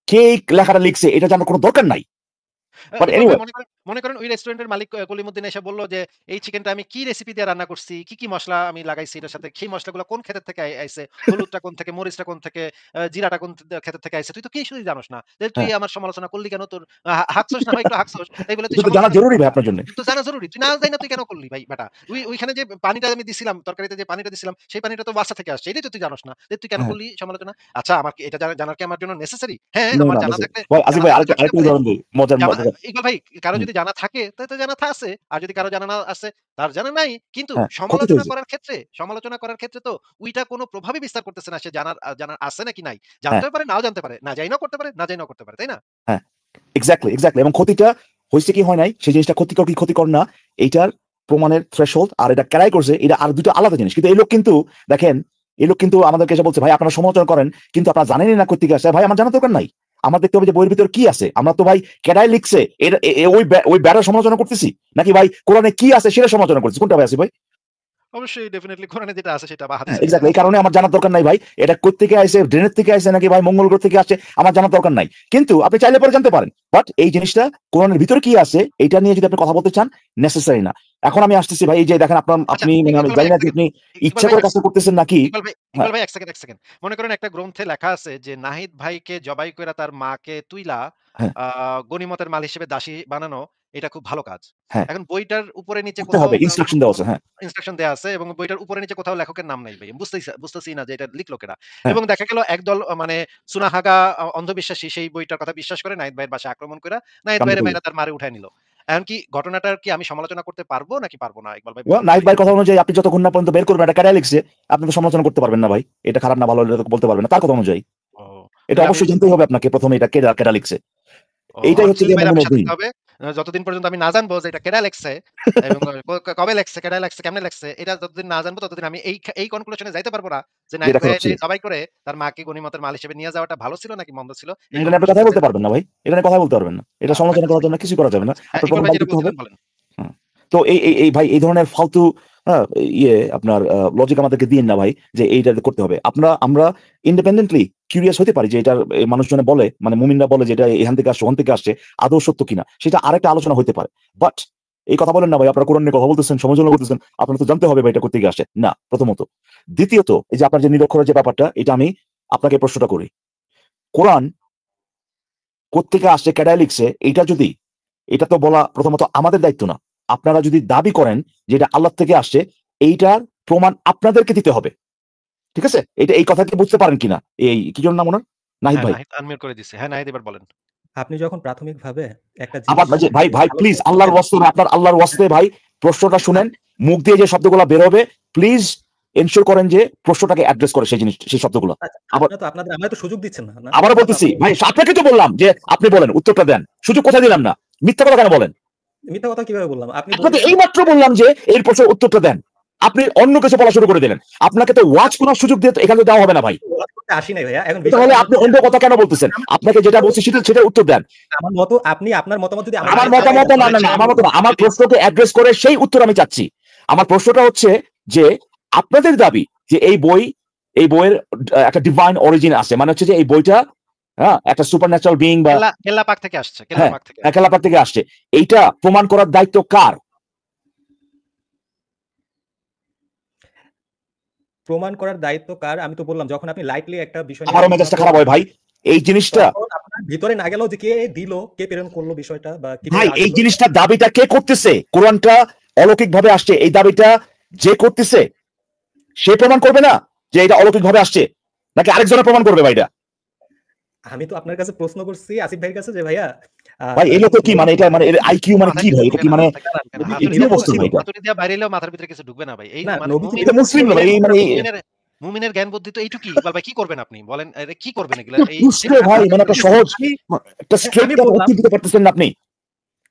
কে এই লেখাটা লিখছে এটা জানার কোনো দরকার নাই। বাট ইকবাল ভাই এনিওয়ে, মনে করেন ওই রেস্টুরেন্টের মালিক কলিমুদ্দিন এসে বলল যে, "এই চিকেনটা আমি কি রেসিপি দিয়ে রান্না করছি, কি মসলা আমি লাগাইছি এটার সাথে, সেই মসলাগুলো কোন ক্ষেতের থেকে আইছে, হলুদটা কোন থেকে, মরিচটা কোন থেকে, জিরাটা কোন ক্ষেতের থেকে আইছে। তুই তো কিছুই জানোস না। তাহলে তুই হ্যাঁ, আমার সমালোচনা করলি কেন? তোর হাগছস না হয় একটু হাগছস। তাই বলে তুই এটা তো জানা সমালোচনা জরুরি করলি ভাই কেন? আপনার জন্য। তোর তো জানা জরুরি। তুই না জাইনা তুই কেন করলি ভাই বেটা? ওইখানে যে পানিটা আমি দিছিলাম, তরকারিতে যে পানিটা দিছিলাম, সেই পানিটা তো বাসা থেকে আসছে। এটাই তো তুই জানোস না। তাহলে তুই কেন হ্যাঁ, করলি সমালোচনা? আচ্ছা আমার কি এটা জানার কি আমার জন্য নেসেসারি? হ্যাঁ, না আমার না জানা বুঝে থাকলে ভাই, আসিফ জানা ভাই থাকা আরেকটা থাকতে আরেকটা পারে। উদাহরণ দিই মজার জানা মজার। ইকবাল ভাই কারো হুম, যদি জানা থাকে তাহলে তো জানা আছে। আর যদি কারো জানা না আছে তার জানা নাই। কিন্তু হ্যাঁ, ক্ষতি তো হয়েছে। সমালোচনা করার ক্ষেত্রে তো ওইটা কোনো প্রভাবই বিস্তার করতেছে না সে জানার আছে নাকি নাই। হ্যাঁ, জানতেও পারে নাও জানতে পারে। না জাইনাও করতে পারে, না জাইনাও করতে পারে। তাই না? হ্যাঁ, এক্সাক্টলি এক্সাক্টলি, এবং ক্ষতিটা হয়েছে কি হয় নাই সেই জিনিসটা ক্ষতিকর কি ক্ষতিকর না এইটার প্রমাণের থ্রেশহোল্ড আর এটা ক্যারাই করছে এটা আর দুটো আলাদা জিনিস। কিন্তু এই লোক কিন্তু দেখেন, এই লোক কিন্তু আমাদেরকে এসে বলছে ভাই আপনারা সমালোচনা করেন কিন্তু আপনারা জানেনই না কোথেকে আসে। ভাই আমার জানার দরকার নাই, আমার দেখতে হবে যে বইয়ের ভিতর কি আছে। আমরা তো ভাই কেডাই লিখছে ওই ব্যাটার সমালোচনা করতেছি নাকি ভাই কোরআনে কি আছে সেটা সমালোচনা করতেছি, কোনটা ভাই আছে ভাই? অবশ্যই ডেফিনিটলি কোরআনে যেটা আছে সেটা বা হ্যাঁ হাদিসে যেটা এক্স্যাক্টলি, এই আছে। কারণে আমার জানার দরকার নাই ভাই এটা কোত্থেকে আইছে, ড্রেনের থেকে আইছে নাকি ভাই মঙ্গল গ্রহ থেকে আসছে আমার জানার দরকার নাই। কিন্তু আপনি চাইলে পরে জানতে পারেন, বাট এই জিনিসটা কোরআনের ভিতরে কি আছে এটা নিয়ে যদি আপনি কথা বলতে চান নেসেসারি না। এখন আমি আসতেছি ভাই, এই যে দেখেন আপনার আচ্ছা আপনি মানে আমি ইকবাল ভাই জানি ১ না যে সেকেন্ড। আপনি ইকবাল ইচ্ছা ভাই করে কাজটা করতেছেন নাকি। হ্যাঁ, ইকবাল ভাই ১ সেকেন্ড। মনে করেন একটা গ্রন্থে লেখা আছে যে নাহিদ ভাইকে জবাই কইরা তার মাকে তুইলা হ্যাঁ, গনিমতের মাল হিসেবে দাসী বানানো এটা খুব ভালো কাজ। হ্যাঁ। এখন বইটার উপরে নিচে করতে কোথাও হবে, ইনস্ট্রাকশন দেওয়া আছে, হ্যাঁ। ইনস্ট্রাকশন দেয়া আছে এবং বইটার উপরে নিচে কোথাও লেখকের নাম নাই ভাই। আমি বুঝতেছি না যে এটা লিখলো কেডা। হ্যাঁ। এবং দেখা গেল একদল মানে সুনাহাগা অন্ধবিশ্বাসী সেই বইটার কথা বিশ্বাস করে নাহিদ ভাইয়ের বাসায় আক্রমণ কইরা নাহিদ কামড়ে ভাইয়ের ধরলো। মাইরা তার মারে উঠায় নিল। এখন কি ঘটনাটার কি আমি সমালোচনা করতে পারবো নাকি পারবো না? ইকবাল ভাই ওয়া বলুন নাহিদ তো ভাইয়ের দেখি। কথা অনুযায়ী আপনি যতক্ষণ না পর্যন্ত বের করবেন এটা কেডা লিখছে, আপনি তো সমালোচনা করতে পারবেন না ভাই। এটা খারাপ না ভালো এটা তো বলতে পারবেন না তার কথা অনুযায়ী। ও এটা তাহলে আমি অবশ্যই জানতেই হবে আপনাকে ১ম এটা কেডা লিখছে। এইটাই হচ্ছে সোহেল গিয়ে ভাইয়ের আমার সাথে মনোবিহীন। দিতে হবে। যতদিন পর্যন্ত আমি না জানবো যে এটা কেডা লেখছে এবং কবে লেখছে, কেডা লেখছে, কেমনে লেখছে এটা যতদিন না জানবো ততদিন আমি এই কনক্লুশন এ যাইতে পারবো না যে নাহিদ যেটা ভাইয়া করাচ্ছি। যে জবাই করে তার মাকে গনিমতের মাল হিসেবে নিয়ে যাওয়াটা ভালো ছিল নাকি মন্দ ছিল এই এটা নিয়ে আপনি কনক্লুশন কথাই এ বলতে যাইতে পারবেন না ভাই। এটা নিয়ে কথাই বলতে পারবেন না। এটা সমালোচনা করার জন্য কিছু করা যাবে না। হ্যাঁ, আপনার ইকবাল ১ম ভাই বাইট যেটা দিতে হবে। বলছিলেন বলেন। হুম। তো এই ভাই এই ধরনের ফালতু হ্যাঁ, আপনার লজিক আমাদেরকে দিয়েন না ভাই যে এইটা করতে হবে। আমরা ইন্ডিপেন্ডেন্টলি কিউরিয়াস হতে পারি যে এটার মানুষজনে বলে মানে মুমিনরা বলে যে এটা এখান থেকে আসছে ওখান থেকে আসছে আদৌ সত্য কিনা সেটা আরেকটা আলোচনা হতে পারে। বাট এই কথা বলেন না ভাই আপনারা কোরআন নিয়ে কথা বলতেছেন সমালোচনা করতেছেন আপনারা তো জানতে হবে ভাই এটা করতে গিয়ে আসে না প্রথমত। দ্বিতীয়ত এই যে আপনার যে নিরক্ষরের যে ব্যাপারটা এটা আমি আপনাকে প্রশ্নটা করি। কোরআন কোত্থেকে আসছে কেডায় লিখছে এটা যদি এটা তো বলা প্রথমত আমাদের দায়িত্ব না। আপনারা যদি দাবি করেন যে এটা আল্লাহ থেকে আসছে এইটার প্রমাণ আপনাদেরকে দিতে হবে। ঠিক আছে? এই কথা কি বুঝতে পারেন কিনা? কি জন্য নাম উনার? নাহিদ হ্যাঁ, ভাই। নাহিদ আনমিউট করে দিছে। হ্যাঁ, নাহিদ এবার বলেন। আপনি যখন প্রাথমিকভাবে একটা আবার জিনিস ভাই প্লিজ আলোচনা আল্লাহর করবেন ওয়াস্তে আপনার আল্লাহর ওয়াস্তে ভাই প্রশ্নটা শুনেন। মুখ দিয়ে যে শব্দগুলো বের হবে প্লিজ এনশিওর করেন যে প্রশ্নটাকে অ্যাড্রেস করে সেই শব্দগুলো। আচ্ছা, আবার আপনারা তো সুযোগ দিচ্ছেন না, না? আবারও বলতেছি ভাই আপনাকে তো বললাম যে আপনি বলেন উত্তরটা দেন। সুযোগ কোথায় দিলাম না? মিথ্যা কথা কেন বলেন? মিথ্যা কথা কিভাবে বললাম? আপনি আপনাকে বললেন এইমাত্র বললাম যে এর প্রশ্নের উত্তরটা দেন। আপনি অন্য কিছু বলা শুরু করে দিলেন। আপনাকে তো ওয়াচ করার সুযোগ দিয়ে এখানে দেওয়া হবে না ভাই। ওয়াজ করতে আসি নাই ভাইয়া। এখন তাহলে আপনি অন্য কথা কেন বলতেছেন? আপনাকে যেটা বলছি সেটা উত্তর দেন। আমার মত আপনি আপনার মতামত যদি আমার মতামত না আমার মত না আমার প্রশ্নকে অ্যাড্রেস করে সেই উত্তর আমি চাচ্ছি। আমার প্রশ্নটা হচ্ছে যে আপনাদের দাবি যে এই বইয়ের একটা ডিভাইন অরিজিন আছে মানে হচ্ছে যে এই বইটা হ্যাঁ একটা সুপারন্যাচারাল বিইং বা কেল্লা পাক থেকে আসছে। হ্যাঁ একেলাপার থেকে আসছে। এইটা প্রমাণ করার দায়িত্ব কার? প্রমাণ করার দায়িত্ব কার? আমি তো বললাম যখন আপনি লাইটলি একটা বিষয় নিয়ে আমারও মেজাজটা খারাপ হয় ভাই। এই জিনিসটা আপনার ভিতরে না গেলেও যে কে দিল, কে প্রেরণ করলো বিষয়টা বা ভাই এই জিনিসটা দাবিটা কে করতেছে? কোরআনটা অলৌকিক ভাবে আসছে এই দাবিটা যে করতেছে সে প্রমাণ করবে না যে এটা অলৌকিক ভাবে আসছে নাকি আরেকজনের প্রমাণ করবে ভাই? এটা আমি তো আপনার কাছে প্রশ্ন করছি আসিফ ভাইয়ের কাছে যে ভাইয়া ভাই এই লোক কি মানে এটা মানে এর আইকিউ মানে কি ভাই? এটা কি মানে কি অবস্থা ভাই? এটা হাতুড়ি দিয়ে বাইরেলেও মাথার ভিতরে কিছু ঢুকবে না ভাই। এই মানে এটা মুসলিম না ভাই মানে মুমিনের জ্ঞান বুদ্ধি তো এইটুকুই। ইকবাল ভাই কি করবেন আপনি? বলেন এটা কি করবেন এগুলা? এই ভাই মানে একটা সহজ একটা স্ট্রেট কাট উত্তর দিতে পারতেছেন না আপনি।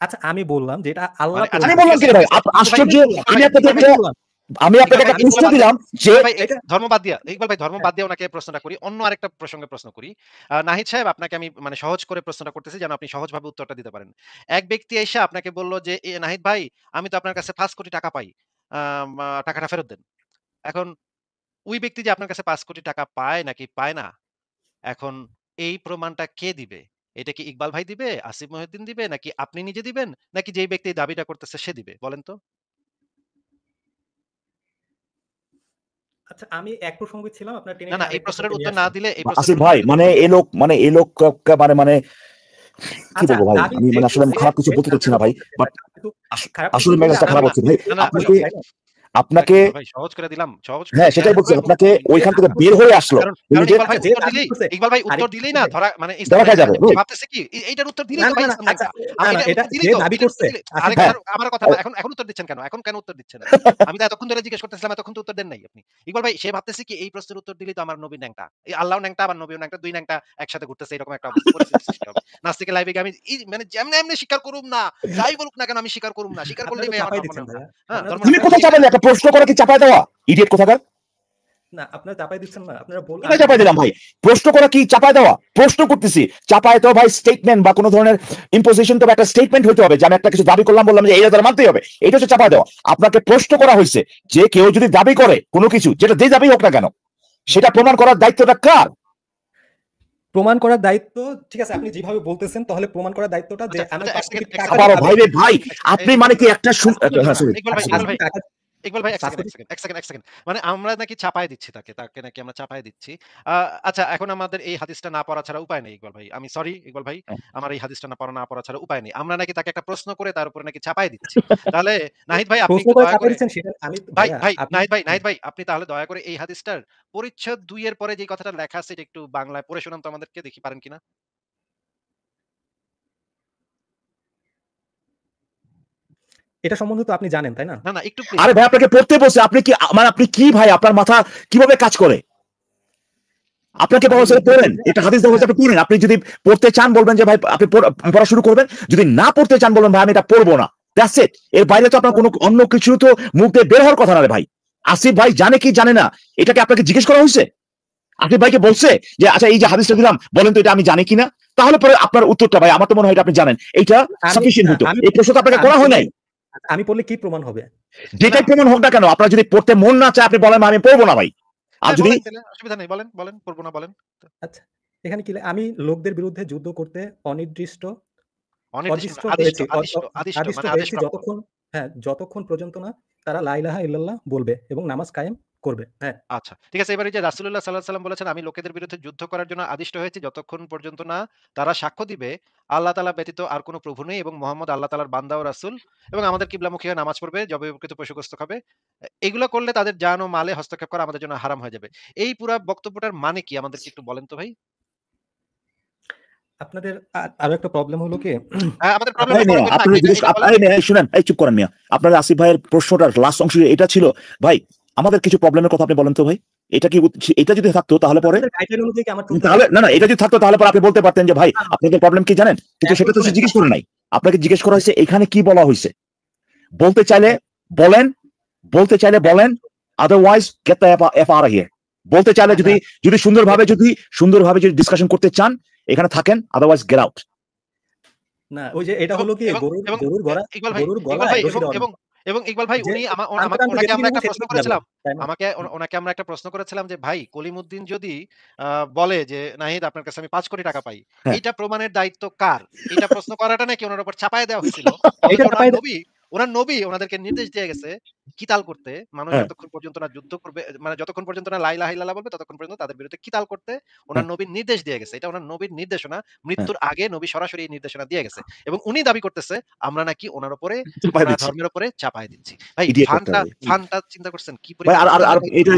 আচ্ছা আমি বললাম যে এটা আল্লাহ আমি বললাম কি ভাই আশ্চর্য আমি আপনাকে একটা প্রশ্ন দিলাম যে ধর্ম বাদ দিয়া ইকবাল ভাই ধর্ম বাদ দিয়ে ওনাকে প্রশ্নটা করি অন্য আরেকটা প্রসঙ্গে প্রশ্ন করি। নাহিদ সাহেব আপনাকে আমি মানে সহজ করে প্রশ্নটা করতেছি যেন আপনি সহজভাবে উত্তরটা দিতে পারেন। এক ব্যক্তি এসে আপনাকে বলল যে নাহিদ ভাই আমি তো আপনার কাছে 5 কোটি টাকা পাই, টাকাটা ফেরত দেন। এখন ওই ব্যক্তি যে আপনার কাছে 5 কোটি টাকা পায় নাকি পায় না, এখন এই প্রমাণটা কে দিবে? এটা কি ইকবাল ভাই দিবে, আসিফ মহিউদ্দিন দিবে, নাকি আপনি নিজে দিবেন, নাকি যেই ব্যক্তি দাবিটা করতেছে সে দিবে? বলেন তো। আচ্ছা আমি এক প্রসঙ্গে ছিলাম আপনার টেনে না এই প্রশ্নের উত্তর না দিলে এই আসিফ ভাই মানে এই লোক মানে মানে কি বলবো ভাই আমি মানে আসলে খারাপ কিছু বলতে চাচ্ছি না ভাই বাট আসলে মেজাজটা খারাপ হচ্ছে ভাই আপনাকে সহজ করে দিলাম হ্যাঁ সেটাই বলছি আপনাকে ওইখান থেকে বের হয়ে আসলো ইকবাল ভাই উত্তর দিলেই না ধরা মানে দেখা যাবে ভাবতেছে কি এইটার উত্তর দিলেই তো ভাই আমার কথা এখন উত্তর দিচ্ছেন কেন? এখন কেন উত্তর দিচ্ছেন? আমি তো এতক্ষণ ধরে জিজ্ঞেস করতেছিলাম এতক্ষণ তো উত্তর দেন নাই আপনি। ইকবাল ভাই সে ভাবতেছে কি এই প্রশ্নের উত্তর দিলেই তো আমার নবী ন্যাংটা, এই আল্লাহ ন্যাংটা আবার নবীও ন্যাংটা, দুই ন্যাংটা একসাথে ঘুরতেছে এরকম একটা পরিস্থিতি সৃষ্টি হবে। নাস্তিকের লাইভে গিয়ে আমি মানে যেমনে এমনি স্বীকার করুম না, যাই বলুক না কেন আমি স্বীকার করুম না, স্বীকার করলেই ভাই আমার তুমি কোথায় চাপালে একটা প্রশ্ন করে কি চাপায় দেওয়া ইডিয়েট কোথাকার? না আপনারা চাপাই দিচ্ছেন না, আপনারা বলুন চাপাই দিলাম ভাই। প্রশ্ন করা কি চাপায় দেওয়া? প্রশ্ন করতেছি চাপায় তো ভাই স্টেটমেন্ট বা কোনো ধরনের ইম্পোজিশন তো একটা স্টেটমেন্ট হতে হবে যে আমি একটা কিছু দাবি করলাম বললাম যে এইটা তারা মানতেই হবে, এটা হচ্ছে চাপায় দেওয়া। আপনাকে প্রশ্ন করা হয়েছে যে কেউ যদি দাবি করে কোনো কিছু যেটা যে দাবি হোক না কেন সেটা প্রমাণ করার দায়িত্বটা কার? প্রমাণ করার দায়িত্ব ঠিক আছে আপনি যেভাবে বলতেছেন তাহলে প্রমাণ করার দায়িত্বটা যে ভাই রে ভাই আপনি মানে কি একটা ইকবাল ভাই ১ সেকেন্ড, ১ সাংস্কৃতিক সেকেন্ড, ১ সেকেন্ড, ১ সেকেন্ড। মানে আমরা নাকি চাপায় দিচ্ছি তাকে নাকি আমরা চাপায় দিচ্ছি। আ আচ্ছা এখন আমাদের এই হাদিসটা না পড়া ছাড়া উপায় নেই ইকবাল ভাই। আমি সরি ইকবাল ভাই। আমার এই হাদিসটা না পড়া ছাড়া উপায় নেই। আমরা নাকি তাকে একটা প্রশ্ন করে তার উপরে নাকি চাপায় দিচ্ছি। তাহলে নাহিদ ভাই আপনি প্রশ্ন একটু করে দয়া চাপাই করে দিচ্ছেন সেটা আমি ভাই, ভাইয়া ভাই, আপনি নাহিদ ভাই আপনি তাহলে দয়া করে এই হাদিসটার পরিচ্ছেদ ২ এর পরে যে কথাটা লেখা আছে এটা একটু বাংলায় পড়ে শোনান তো আমাদেরকে দেখি পারেন কিনা? এটা সম্বন্ধে তো আপনি জানেন, তাই না? না, একটু প্লিজ। আরে ভাই আপনাকে পড়তে বলছে, আপনি কি মানে আপনি কি ভাই, আপনার মাথা কিভাবে কাজ করে? আপনাকে আমি বলা হচ্ছে লোকদের পড়েন, বিরুদ্ধে এটা হাদিস দেওয়া হচ্ছে হ্যাঁ, আপনি পড়েন। আপনি যদি পড়তে চান বলবেন যে ভাই আপনি পড়া শুরু করবেন, যদি না পড়তে চান বলবেন ভাই আমি এটা পড়বো না, দ্যাটস ইট। এর বাইরে তো আপনার কোনো অন্য কিছু তো মুখ দিয়ে বের হওয়ার কথা না রে ভাই। আসিফ ভাই জানে কি জানে না এটাকে আপনাকে জিজ্ঞেস করা হয়েছে? আসিফ ভাইকে বলছে যে আচ্ছা এই যে হাদিসটা দিলাম বলেন তো এটা আমি জানি কিনা? তাহলে পরে আপনার উত্তরটা ভাই আমার তো মনে হয় এটা আপনি জানেন, এইটা আমি সাফিসিয়েন্ট হতো। আমি এই প্রশ্নটা আপনাকে আমি করা হয় পড়লে নাই। আমি পড়লে কি প্রমাণ হবে? না, যেটাই প্রমাণ হোক না কেন, আপনার যদি পড়তে মন না চায় আপনি বলেন আমি পড়বো না ভাই। আর হ্যাঁ, যদি বলেন তাহলে অসুবিধা নেই। বলেন, পড়ব না বলেন। আচ্ছা, এখানে কি আমি লোকদের বিরুদ্ধে যুদ্ধ করতে অনির্দিষ্ট অনির্দিষ্ট অদিষ্ট না, হয়েছি আদিষ্ট আদিষ্ট মানে হয়েছি আদেশপ্রাপ্ত। যতক্ষণ পর্যন্ত না তারা লা ইলাহা ইল্লাল্লাহ বলবে এবং নামাজ কায়েম করবে। হ্যাঁ, আচ্ছা। ঠিক আছে, এবারে যে রাসূলুল্লাহ সাল্লাল্লাহু আলাইহি সাল্লাম বলেছেন, "আমি লোকেদের বিরুদ্ধে যুদ্ধ করার জন্য আদিষ্ট হয়েছি যতক্ষণ পর্যন্ত না তারা সাক্ষ্য দিবে আল্লাহ তাআলা ব্যতীত আর কোন প্রভু নেই এবং মুহাম্মদ আল্লাহ তাআলার বান্দা ও রাসূল এবং আমাদের কিবলামুখী হয়ে নামাজ পড়বে, জবাইকৃত পশুগ্রস্ত খাবে। এগুলো করলে তাদের জান ও মালে হস্তক্ষেপ করা আমাদের জন্য হারাম হয়ে যাবে।" এই পুরা বক্তব্যটার মানে কি আমাদেরকে একটু বলেন তো ভাই? আপনাদের আরো একটা প্রবলেম হলো কি আমাদের আপনার প্রবলেমটা পরে বলবেন আগে আপনারা জিজ্ঞেস এটা বলেন। শুনেন, এই চুপ করেন মিয়া। আপনার আসিফ ভাইয়ের প্রশ্নটার লাস্ট অংশ এটা ছিল ভাই, আমাদের কিছু প্রবলেমের কথা আপনি বলেন তো ভাই। এটা কি এটা যদি থাকতো তাহলে পরে, আপনাদের গাইডলাইন অনুযায়ী কি আমার চলতে তাহলে হবে? না না এটা যদি থাকতো তাহলে পরে আপনি বলতে পারতেন যে ভাই আপনাদের প্রবলেম কি জানেন, কিন্তু এখন সেটা তো সে শুনেন জিজ্ঞেস করে নাই। আপনাকে জিজ্ঞেস করা হয়েছে এখানে কি বলা হয়েছে, বলতে চাইলে বলেন, বলতে চাইলে বলেন, otherwise get the F out of here. বলতে চাইলে না, যদি সুন্দরভাবে যদি ডিসকাশন করতে চান এখানে থাকেন, আদারওয়াইজ গেট আউট। না ওই যে এটা এবং হলো কি এবং এবং ইকবাল ভাই গরুর ইকবাল গলায় ভাই রশি এবং দেওয়ার এবং মতো। এবং ইকবাল ভাই যে উনি টানতে টানতে ওনাকে যেদিকে আমরা নিব একটা প্রশ্ন সেদিকেই যাবে। করেছিলাম। তাই না? ওনাকে আমরা একটা প্রশ্ন করেছিলাম যে ভাই কলিমুদ্দিন যদি বলে যে নাহিদ আপনার কাছে আমি ৫ কোটি টাকা পাই, হ্যাঁ, এইটা প্রমাণের দায়িত্ব কার? এটা প্রশ্ন করাটা নাকি ওনার উপর চাপায় দেওয়া হয়েছিল। অথচ এইটা চাপাই দেন। ওনার নবী ওনাদেরকে নির্দেশ দিয়ে গেছে কিতাল করতে। মানুষ হ্যাঁ, যতক্ষণ পর্যন্ত না যুদ্ধ করবে মানে যতক্ষণ পর্যন্ত না লা ইলাহা ইল্লাল্লাহ বলবে ততক্ষণ পর্যন্ত তাদের বিরুদ্ধে কিতাল করতে হ্যাঁ, ওনার নবীর নির্দেশ দিয়ে গেছে। এটা ওনার নবীর নির্দেশনা। হ্যাঁ, মৃত্যুর আগে নবী সরাসরি এই নির্দেশনা দিয়ে গেছে। এবং উনি দাবি করতেছে আমরা নাকি ওনার উপরে চাপায় ওনার দিচ্ছি। ধর্মের উপরে চাপায় দিচ্ছি। ভাই ইডিয়েট একটা ভাই। ফানটা চিন্তা করছেন কি ভাই পরিমাণ আর আর আর উদার ভাই। এটা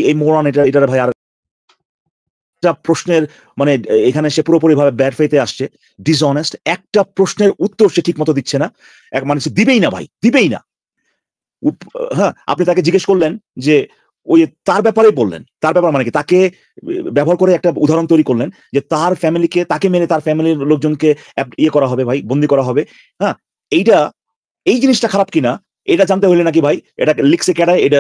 এই মোরান এটা ভাই আর একটা প্রশ্নের মানে এখানে সে পুরোপুরি ভাবে ব্যাড ফেইথে আসছে, ডিসঅনেস্ট। একটা প্রশ্নের উত্তর সে ঠিক মতো দিচ্ছে না, এক মানে সে দিবেই না ভাই, দিবেই না। হ্যাঁ, আপনি তাকে জিজ্ঞেস করলেন যে ওই তার ব্যাপারেই বললেন, তার ব্যাপার মানে কি তাকে ব্যবহার করে একটা উদাহরণ তৈরি করলেন যে তার ফ্যামিলিকে, তাকে মেনে তার ফ্যামিলির লোকজনকে ইয়ে করা হবে ভাই, বন্দি করা হবে। হ্যাঁ, এইটা এই জিনিসটা খারাপ কিনা এটা জানতে হলে নাকি ভাই এটা লিখছে কেডা, এটা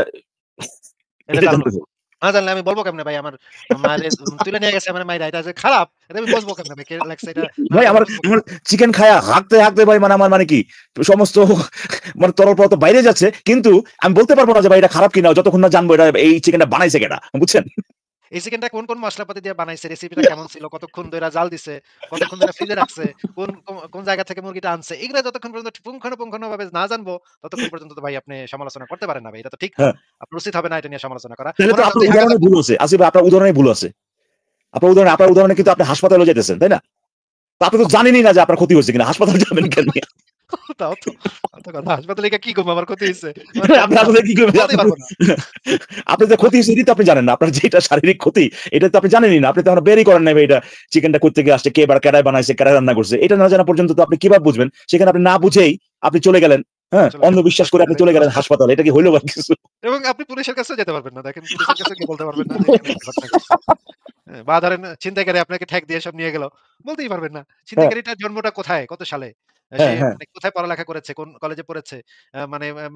এটা এটা জানতে জানতে হবে। হবে। না জানলে আমি বলব কেমনে ভাই আমার মায়েরে তুলে নিয়ে গেছে আমার মাইরা এটা যে খারাপ। এটা আমি বুঝবো কেমনে ভাই কে লেখছে এটা না ভাই জানলে আমার বুঝবো আমার কেমনে? চিকেন খায়া হাঁকতে ভাই মানে আমার মানে কি সমস্ত মানে তরল পদার্থ বাইরে যাচ্ছে, কিন্তু আমি বলতে পারবো না যে ভাই এটা খারাপ কিনা যতক্ষণ না জানবো এটা এই চিকেনটা বানাইছে কেডা, বুঝছেন? এই চিকেনটা কোন মশলাপাতি দিয়ে বানাইছে, রেসিপিটা কেমন ছিল, কতক্ষণ ধইরা জাল দিছে, কতক্ষণ ধরে ফ্রিজে রাখছে, কোন জায়গা থেকে মুরগিটা আনছে। এগুলা যতক্ষণ পর্যন্ত পুঙ্খানুপুঙ্খভাবে না জানবো, ততক্ষণ পর্যন্ত তো ভাই আপনি সমালোচনা করতে পারেন না ভাই। এটা তো ঠিক না। হ্যাঁ, আপনার উচিত হবে না এটা নিয়ে সমালোচনা করা। তাহলে মনে তো করেন আপনার যে উদাহরণে ভুল আছে আসিফ ভাই, আপনার উদাহরণে ভুল আছে। আপনার উদাহরণে কিন্তু আপনি হাসপাতালে যেতেছেন তাই না? তো আপনি তো জানেনই না যে আপনার ক্ষতি হয়েছে কিনা, হাসপাতালে যাবেন কেন? তাও তো কথা। হাসপাতালে গিয়ে কি করবো? আমার ক্ষতি হইছে। আপনি আসলে কি করবেন? বলতেই পারব না। আপনার যে ক্ষতি হয়েছে এটি তো আপনি জানেন না, আপনার যেটা শারীরিক ক্ষতি এটা তো আপনি জানেনই না, আপনি তো এখন বেরই করেন নাই ভাই এটা চিকেনটা করতে গিয়ে আসছে কে কেডায় বানাইছে, কেডায় রান্না করছে, এটা না জানা পর্যন্ত তো আপনি কিভাবে বুঝবেন? সেখানে আপনি না বুঝেই আপনি চলে গেলেন, হ্যাঁ, চলে গেলেন অন্ধবিশ্বাস করে আপনি হাসপাতালে। চলে গেলেন হাসপাতালে, এটা কি হইলো বা কিছু? এবং আপনি পুলিশের কাছেও যেতে পারবেন না। দেখেন পুলিশের কাছে গিয়ে বলতে পারবেন না যে এখানে একটা ঘটনা ঘটছে। হ্যাঁ, বা ধরেন ছিনতাইকারী আপনাকে ঠ্যাক দিয়ে সব নিয়ে গেল। বলতেই পারবেন না। হ্যাঁ, ছিনতাইকারীটার জন্মটা কোথায়? কত সালে? সে হ্যাঁ, হ্যাঁ, মানে কোথায় পড়ালেখা করেছে? কোন কলেজে পড়েছে?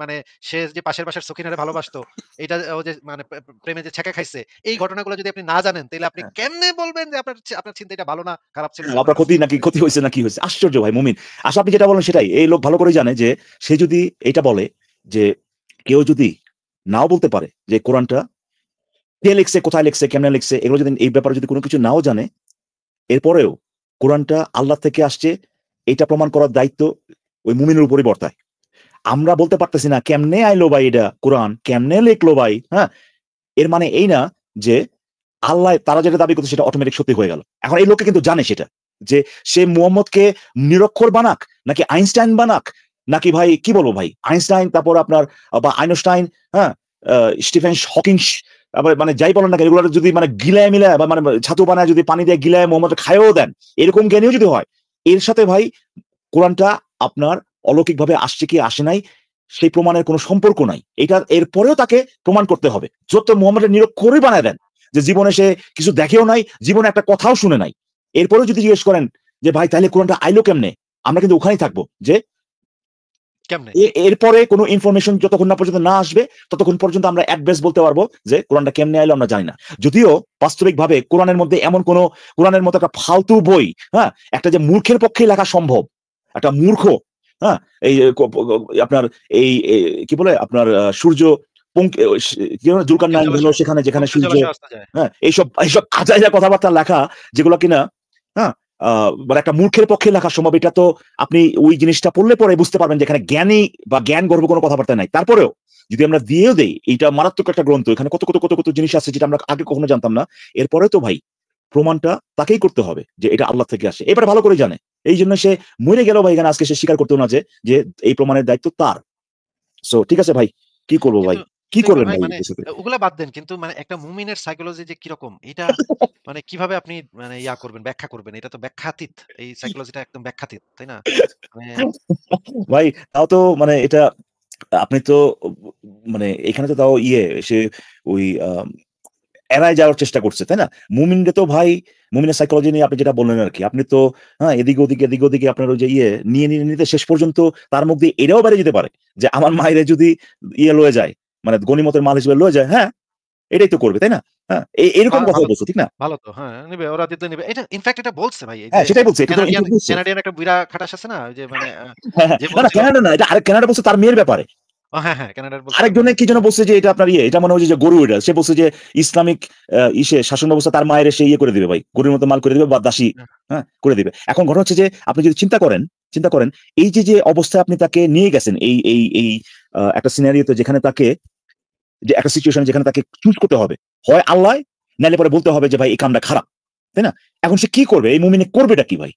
মানে সে যে পাশের বাসার সখিনারে ভালোবাসতো, এইটা ও যে মানে প্রেমে যে ছ্যাঁকা খাইছে, এই ঘটনাগুলো যদি আপনি না জানেন, তাইলে আপনি হ্যাঁ, কেমনে বলবেন যে আপনার ছিনতাইটা ভালো না, খারাপ ছিল, হ্যাঁ, এটা আপনার আপনার কাছে? ক্ষতি হয়েছে না কি হয়েছে? আশ্চর্য ভাই মুমিন। আসলে আপনি যেটা বলেন সেটাই। এই লোক ভালো করেই জানে যে সে যদি এটা বলে যে কেউ যদি নাও বলতে পারে যে কোরআনটা কে লিখছে, কোথায় লিখছে, কেমনে লিখছে, এগুলো যদি এই ব্যাপারে যদি কোনো কিছু নাও জানে, এরপরেও কোরআনটা আল্লাহ থেকে আসছে এটা প্রমাণ করার দায়িত্ব ওই মুমিনের উপরই বর্তায়। আমরা বলতে পারতেছি না কেমনে আইলো ভাই, এটা কোরআন কেমনে লিখলো ভাই। হ্যাঁ, এর মানে এই না যে আল্লাহ তারা যেটা দাবি করছে সেটা অটোমেটিক সত্যি হয়ে গেল। এখন এই লোকে কিন্তু জানে সেটা, যে সে মুহাম্মদকে নিরক্ষর বানাক নাকি আইনস্টাইন বানাক, নাকি ভাই কি বলবো ভাই, আইনস্টাইন তারপর আপনার বা আইনস্টাইন, হ্যাঁ, স্টিফেন হকিং, আবার মানে যাই বলেন না কেন, এগুলো যদি মানে গিলায় মিলায় বা মানে ছাতু বানায় যদি পানি দিয়ে গিলায় মোহাম্মদ খায়ও দেন, এরকম জ্ঞানীও যদি হয়, এর সাথে ভাই কোরআনটা আপনার অলৌকিকভাবে আসছে কি আসে নাই সেই প্রমাণের কোনো সম্পর্ক নাই। এটা এরপরেও তাকে প্রমাণ করতে হবে। যত মুহাম্মদের নিরক্ষরই বানায় দেন, যে জীবনে সে কিছু দেখেও নাই, জীবনে একটা কথাও শুনে নাই, এরপরেও যদি জিজ্ঞেস করেন যে ভাই তাহলে কোরআনটা আইলো কেমনে, আমরা কিন্তু ওখানেই থাকবো যে কেমনে? এরপরে কোনো ইনফরমেশন যতক্ষণ না পর্যন্ত না আসবে ততক্ষণ পর্যন্ত আমরা অ্যাট বেস্ট বলতে পারবো যে কোরআনটা কেমনে আইলো আমরা জানি না। যদিও বাস্তবিকভাবে কোরআনের মধ্যে এমন কোন, কোরআনের মতো একটা ফালতু বই, হ্যাঁ, একটা যে মূর্খের পক্ষে লেখা সম্ভব, একটা মূর্খ, হ্যাঁ, এই আপনার এই কি বলে আপনার সূর্য জুলকারনাইন হলো সেখানে যেখানে সূর্য, হ্যাঁ, এইসব আজাইরা কথাবার্তা লেখা যেগুলো কিনা, হ্যাঁ, মানে একটা মূর্খের পক্ষে লেখা সম্ভব। এটা তো আপনি ওই জিনিসটা পড়লে পরে বুঝতে পারবেন যেখানে জ্ঞানী বা জ্ঞান গর্ব কোনো কথাবার্তা নাই। তারপরেও যদি আমরা দিয়েও দেই এইটা মারাত্মক একটা গ্রন্থ, এখানে কত কত কত কত জিনিস আছে যেটা আমরা আগে কখনো জানতাম না, এরপরে তো ভাই প্রমাণটা তাকেই করতে হবে যে এটা আল্লাহ থেকে আসে। এবারে ভালো করে জানে, এই জন্য সে মরে গেল ভাই, এখানে আজকে সে স্বীকার করতো না যে যে এই প্রমাণের দায়িত্ব তার। সো ঠিক আছে ভাই, কি করবো ভাই, কি করবেন ভাই? মানে ওগুলা বাদ দেন, কিন্তু মানে একটা মুমিনের সাইকোলজি যে কিরকম এটা মানে কিভাবে আপনি মানে ইয়া করবেন, ব্যাখ্যা করবেন? এটা তো ব্যাখ্যাতীত, এই সাইকোলজিটা একদম ব্যাখ্যাতীত, তাই না? মানে ভাই তাও তো মানে এটা আপনি তো মানে এখানে তো তাও সে ওই এড়ায় যাওয়ার চেষ্টা করছে, তাই না? মুমিনরে তো ভাই, মুমিনের সাইকোলজি নিয়ে আপনি যেটা বললেন আর কি, আপনি তো হ্যাঁ এদিকে ওদিকে আপনার ওই যে নিয়ে নিতে শেষ পর্যন্ত তার মধ্যে এটাও বেড়ে যেতে পারে যে আমার মায়েরে যদি লয়ে যায়, মানে গনিমতের মাল হিসেবে লয়ে যায়, হ্যাঁ এটাই তো করবে, তাই না? হ্যাঁ, এরকম কথা বলছে, ঠিক না? ভালো তো, হ্যাঁ, নিবে, ওরা দিতে নিবে। এটা ইনফ্যাক্ট এটা বলছে ভাই, এই যে হ্যাঁ সেটাই বলছে, এটা তো কানাডিয়ান একটা বুইড়া খাটাস আছে না, ওই যে মানে যে না না, কানাডা না, এটা আরেক কানাডা বলছে তার মেয়ের ব্যাপারে। হ্যাঁ, কানাডার বলছে। আরেকজনে কি যেন বলছে যে এটা আপনার এটা মনে হচ্ছে যে গরু, এটা সে বলছে যে ইসলামিক শাসন ব্যবস্থা তার মায়ের সে করে দিবে ভাই, গরুর মতো মাল করে দিবে বা দাসী, হ্যাঁ, করে দিবে। এখন ঘটনা হচ্ছে যে আপনি যদি চিন্তা করেন এই যে অবস্থায় আপনি তাকে নিয়ে গেছেন, এই একটা সিনারিওতে যেখানে তাকে, যে একটা সিচুয়েশন যেখানে তাকে চুজ করতে হবে, হয় আল্লাহ নাইলে পরে বলতে হবে যে ভাই এই কামটা খারাপ, তাই না? এখন সে কি করবে, এই মুমিনে করবেটা কি ভাই?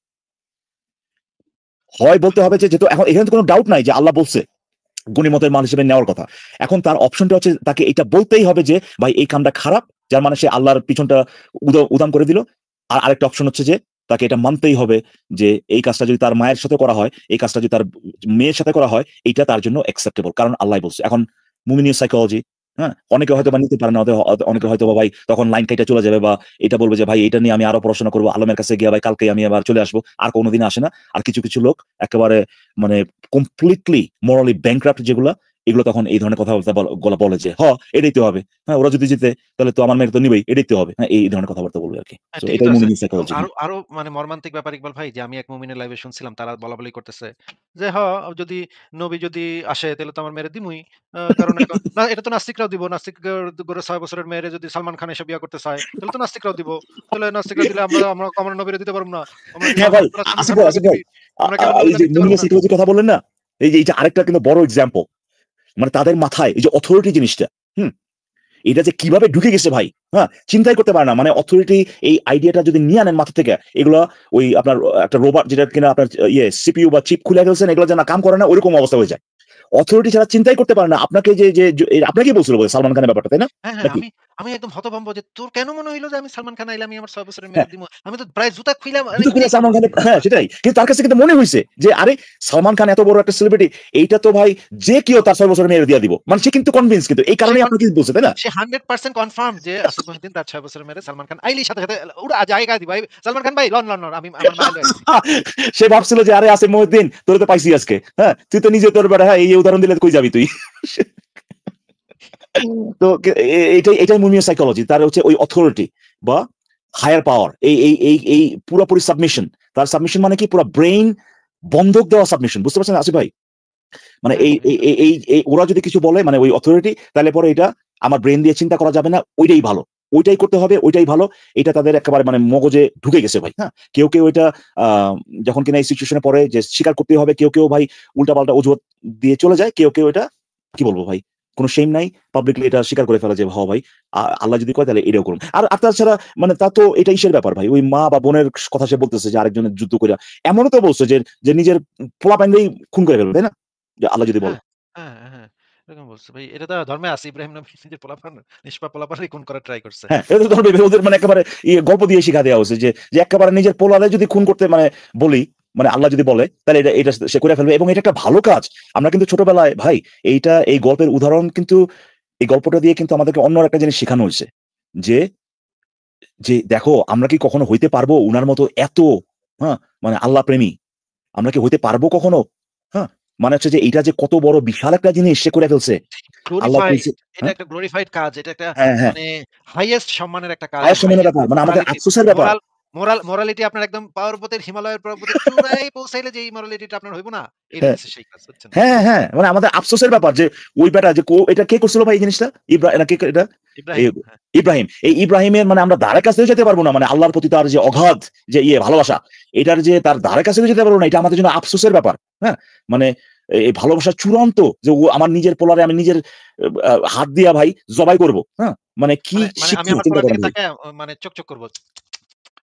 হয় বলতে হবে যে যেহেতু এখন এখানে তো কোনো ডাউট নাই যে আল্লাহ বলছে গনিমতের মাল হিসেবে নেওয়ার কথা, এখন তার অপশনটা হচ্ছে তাকে এটা বলতেই হবে যে ভাই এই কামটা খারাপ, যার মানে সে আল্লাহর পিছনটা উদাম করে দিল। আর আরেকটা অপশন হচ্ছে যে তাকে এটা মানতেই হবে যে এই কাজটা যদি তার মায়ের সাথে করা হয়, এই কাজটা যদি তার মেয়ের সাথে করা হয়, এটা তার জন্য অ্যাকসেপ্টেবল, কারণ আল্লাহ বলছে। এখন মুমিনীয় সাইকোলজি, হ্যাঁ, অনেকে হয়তো বা নিতে পারে না, অনেকে হয়তো বা ভাই তখন লাইন কাইটা চলে যাবে, বা এটা বলবে যে ভাই এটা নিয়ে আমি আরো পড়াশোনা করবো, আলমের কাছে গিয়ে ভাই কালকে আমি আবার চলে আসবো, আর কোনোদিন আসে না। আর কিছু লোক একেবারে মানে কমপ্লিটলি মরালি ব্যাংক্রাফট যেগুলা, এগুলো তখন এই ধরনের কথাবার্তা বলে যে এটাই তো হবে, হ্যাঁ ওরা যদি জিতে তাহলে তো আমার মেয়েকে তো নিবেই, এটাই তো হবে, হ্যাঁ এই ধরনের কথাবার্তা বলবে আর কি। এটাই মুমিনীয় সাইকোলজি। আরো মানে মর্মান্তিক ব্যাপার ইকবাল ভাই, যে আমি এক মুমিনের লাইভে শুনছিলাম, তারা বলাবলি করতেছে যে যদি নবী যদি আসে তাহলে তো আমার মেরে দিমুই, কারণ না, এটা তো নাস্তিকরাও দিব, নাস্তিক 6 বছরের মেয়েরে যদি সালমান খান এসে বিয়ে করতে চায় তাহলে তো নাস্তিকরাও দিব, তাহলে নাস্তিকরা দিলে আমরা আমার নবীরে দিতে পারবো না? হ্যাঁ ভাই, আসিফ ভাই এই যে মুমিনীয় সাইকোলজি কথা বললেন না, এই যে আরেকটা কিন্তু বড় এক্সাম্পল, মানে তাদের মাথায় এই যে অথরিটি জিনিসটা, এটা যে কিভাবে ঢুকে গেছে ভাই, হ্যাঁ চিন্তাই করতে পারে না। মানে অথরিটি এই আইডিয়াটা যদি নিয়ে আনেন মাথা থেকে, এগুলো ওই আপনার একটা রোবট যেটা কিনা আপনার সিপিইউ বা চিপ খুলে ফেলছেন, এগুলো যেন কাম করে না, ওইরকম অবস্থা হয়ে যায়। অথরিটি ছাড়া চিন্তাই করতে পারে না। আপনাকে যে আপনাকে বলছিল সালমান খানের ব্যাপারটা, তাই না? হ্যাঁ, আমি একদম হতভম্ব যে তোর কেন মনে হইলো যে আমি সালমান খান আইলে আমি আমার 6 বছরের মেরে দিব? আমি তো প্রায় জুতা খুইলাম। সালমান খানের, হ্যাঁ সেটাই, কিন্তু তার কাছে কিন্তু মনে হয়েছে যে আরে সালমান খান এত বড় একটা সেলিব্রিটি, এইটা তো ভাই যে কেউ তার 6 বছরের মেরে দিয়ে দিব, মানে সে কিন্তু কনভিন্স, কিন্তু এই কারণে আপনাকে বলছে, তাই না? সে 100% কনফার্ম যে আসিফ মহিউদ্দিন তার 6 বছরের মেরে সালমান খান আইলি সাথে সাথে উড়া জায়গা দি ভাই, সালমান খান ভাই লন আমি আমার মাইল আইছি। সে ভাবছিল যে আরে আসিফ মহিউদ্দিন তোর তো পাইছি আজকে, হ্যাঁ তুই তো নিজে তোর বেটা, হ্যাঁ এই উদাহরণ দিলে কই যাবি তুই? তো এটাই মুমিনীয় সাইকোলজি, তার হচ্ছে ওই অথরিটি বা হায়ার পাওয়ার, এই পুরোপুরি সাবমিশন। তার সাবমিশন মানে কি, পুরো ব্রেইন বন্ধক দেওয়া সাবমিশন, বুঝতে পারছেন আসিফ ভাই? মানে এই ওরা যদি কিছু বলে, মানে ওই অথরিটি, তাহলে পরে এটা আমার ব্রেন দিয়ে চিন্তা করা যাবে না, ওইটাই ভালো, ওইটাই করতে হবে, ওইটাই ভালো। এটা তাদের একেবারে মানে মগজে ঢুকে গেছে ভাই। হ্যাঁ, কেউ কেউ এটা যখন কিনা এই সিচুয়েশনে পড়ে যে স্বীকার করতে হবে, কেউ কেউ ভাই উল্টাপাল্টা অজুহাত দিয়ে চলে যায়, কেউ কেউ এটা কি বলবো ভাই, কোনো শেম নাই, পাবলিকলি এটা স্বীকার করে ফেলা যে হ ভাই আল্লাহ যদি কয় তাহলে এটাও করুন। আর তাছাড়া মানে তা তো এটা ইসের ব্যাপার ভাই, ওই মা বা বোনের কথা সে বলতেছে যে আরেকজনের যুদ্ধ করে, এমনও তো বলছে যে নিজের পোলা প্যান্ডেই খুন করে ফেলবে, তাই না? যে আল্লাহ যদি বলে। হ্যাঁ, হ্যাঁ, হ্যাঁ, এরকম বলছে ভাই। এটা তো ধর্মে আছে, ইব্রাহিম নবী নিজের পোলাপান, নিষ্পাপ পোলাপানই খুন করার ট্রাই করছে। হ্যাঁ, এটা তো ধরবে ওদের মানে একেবারে গল্প দিয়ে শিখা দেওয়া হচ্ছে যে একেবারে নিজের পোলারে যদি খুন করতে মানে বলি, মানে আল্লাহ যদি বলে তাহলে এটা সে করে ফেলবে, এবং এটা একটা ভালো কাজ। আমরা কিন্তু ছোটবেলায় ভাই এই গল্পের উদাহরণ কিন্তু, এই গল্পটা দিয়ে কিন্তু আমাদেরকে অন্য একটা জিনিস শেখানো হয়েছে যে যে দেখো আমরা কি কখনো হইতে পারবো উনার মতো এত, হ্যাঁ, মানে আল্লাহ প্রেমী, আমরা কি হইতে পারবো কখনো? হ্যাঁ, মানে হচ্ছে যে এটা যে কত বড় বিশাল একটা জিনিস সে করে ফেলছে। আল্লাহ গ্লোরিফাইড, এটা হ্যাঁ একটা গ্লোরিফাইড কাজ। এটা একটা হ্যাঁ হ্যাঁ, মানে হাইয়েস্ট সম্মানের একটা কাজ, আয়ের সম্মানের হাইয়েস্ট ব্যাপার, মানে আমাদের মোরালিটি। আফসোসের ব্যাপার। মোরালিটি আপনার একদম পর্বতের, হিমালয়ের পর্বতের চূড়ায় পৌঁছাইলে যে এই মোরালিটিটা আপনার হইব না, এটা হ্যাঁ হচ্ছে সেই কাজ, বুঝছেন? হ্যাঁ হ্যাঁ, মানে আমাদের আফসোসের ব্যাপার যে ওই বেটা যে এটা কে করছিল ভাই এই জিনিসটা, এটা ইব্রাহিম, হ্যাঁ। ইব্রাহিম, এই ইব্রাহিমের মানে আমরা ধারে কাছেও যেতে পারবো না, মানে আল্লাহর প্রতি তার যে অগাধ যে ভালোবাসা, এটার যে তার ধারে কাছেও যেতে পারবো না, এটা আমাদের জন্য আফসোসের ব্যাপার। হ্যাঁ, মানে এই ভালোবাসা চূড়ান্ত যে ও আমার নিজের পোলারে আমি নিজের হাত দিয়া ভাই জবাই করব। হ্যাঁ, মানে কি মানে আমি শিখছি আমার চিন্তা পোলার করেন দিকে ভাই। তাকায়া মানে চকচক করব।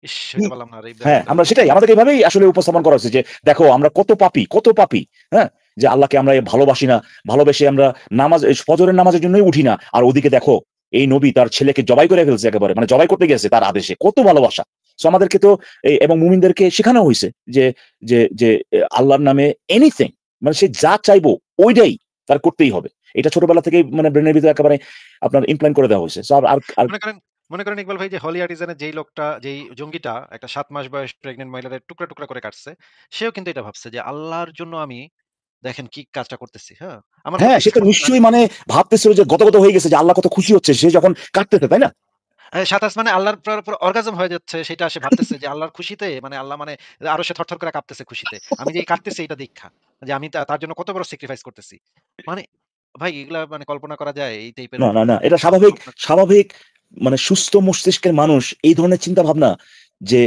ইস! হইতে পারলাম না আর হ্যাঁ, ইব্রাহিমের মতো আমরা পোলা। সেটাই আমাদেরকে এভাবেই আসলে উপস্থাপন করা হচ্ছে যে দেখো আমরা কত পাপী, কত পাপী। হ্যাঁ, যে আল্লাহকে আমরা ভালোবাসি না, ভালোবেসে আমরা ফজরের নামাজের জন্যই উঠি না, আর ওদিকে দেখো এই নবী তার ছেলেকে জবাই করে ফেলছে, একেবারে মানে জবাই করতে গেছে তার আদেশে, কত ভালোবাসা। সো আমাদেরকে তো এবং মুমিনদেরকে শেখানো হয়েছে যে যে যে আল্লাহর নামে এনিথিং, মানে সে যা চাইবো ওইটাই তার করতেই হবে। এটা ছোটবেলা থেকেই মানে ব্রেনের ভিতরে একেবারে আপনার ইমপ্ল্যান্ট করে দেওয়া হয়েছে। সো আর মনে করেন ইকবাল ভাই, যে হলি আর্টিজানের যেই লোকটা, যেই জঙ্গিটা একটা ৭ মাস বয়স প্রেগন্যান্ট মহিলাদের টুকরা, টুকরা করে কাটছে, সেও কিন্তু এটা ভাবছে যে আল্লাহর জন্য আমি দেখেন কি কাজটা করতেছি, হ্যাঁ? আমার হ্যাঁ, সে করতেছি তো সমস্যা নাই। নিশ্চয়ই মানে ভাবতেছিল যে গত হয়ে গেছে যে আল্লাহ কত খুশি হচ্ছে সে যখন কাটতেছে, তাই না? ৭ আসমানে আল্লাহর পুরা অর্গাজম হয়ে যাচ্ছে, সেটা সে ভাবতেছে যে আল্লাহর খুশিতে, মানে আল্লাহ মানে আরো সে থরথর করে কাঁপতেছে খুশিতে। আমি যে কাটতেছি এটা দেইখা। যে আমি তার জন্য কত বড় স্যাক্রিফাইস করতেছি। মানে ভাই এগুলা মানে কল্পনা করা যায় এই টাইপের না, না, না। মানে এটা কল্পনা। স্বাভাবিক মানে সুস্থ মস্তিষ্কের মানুষ এই ধরনের চিন্তা ভাবনা যে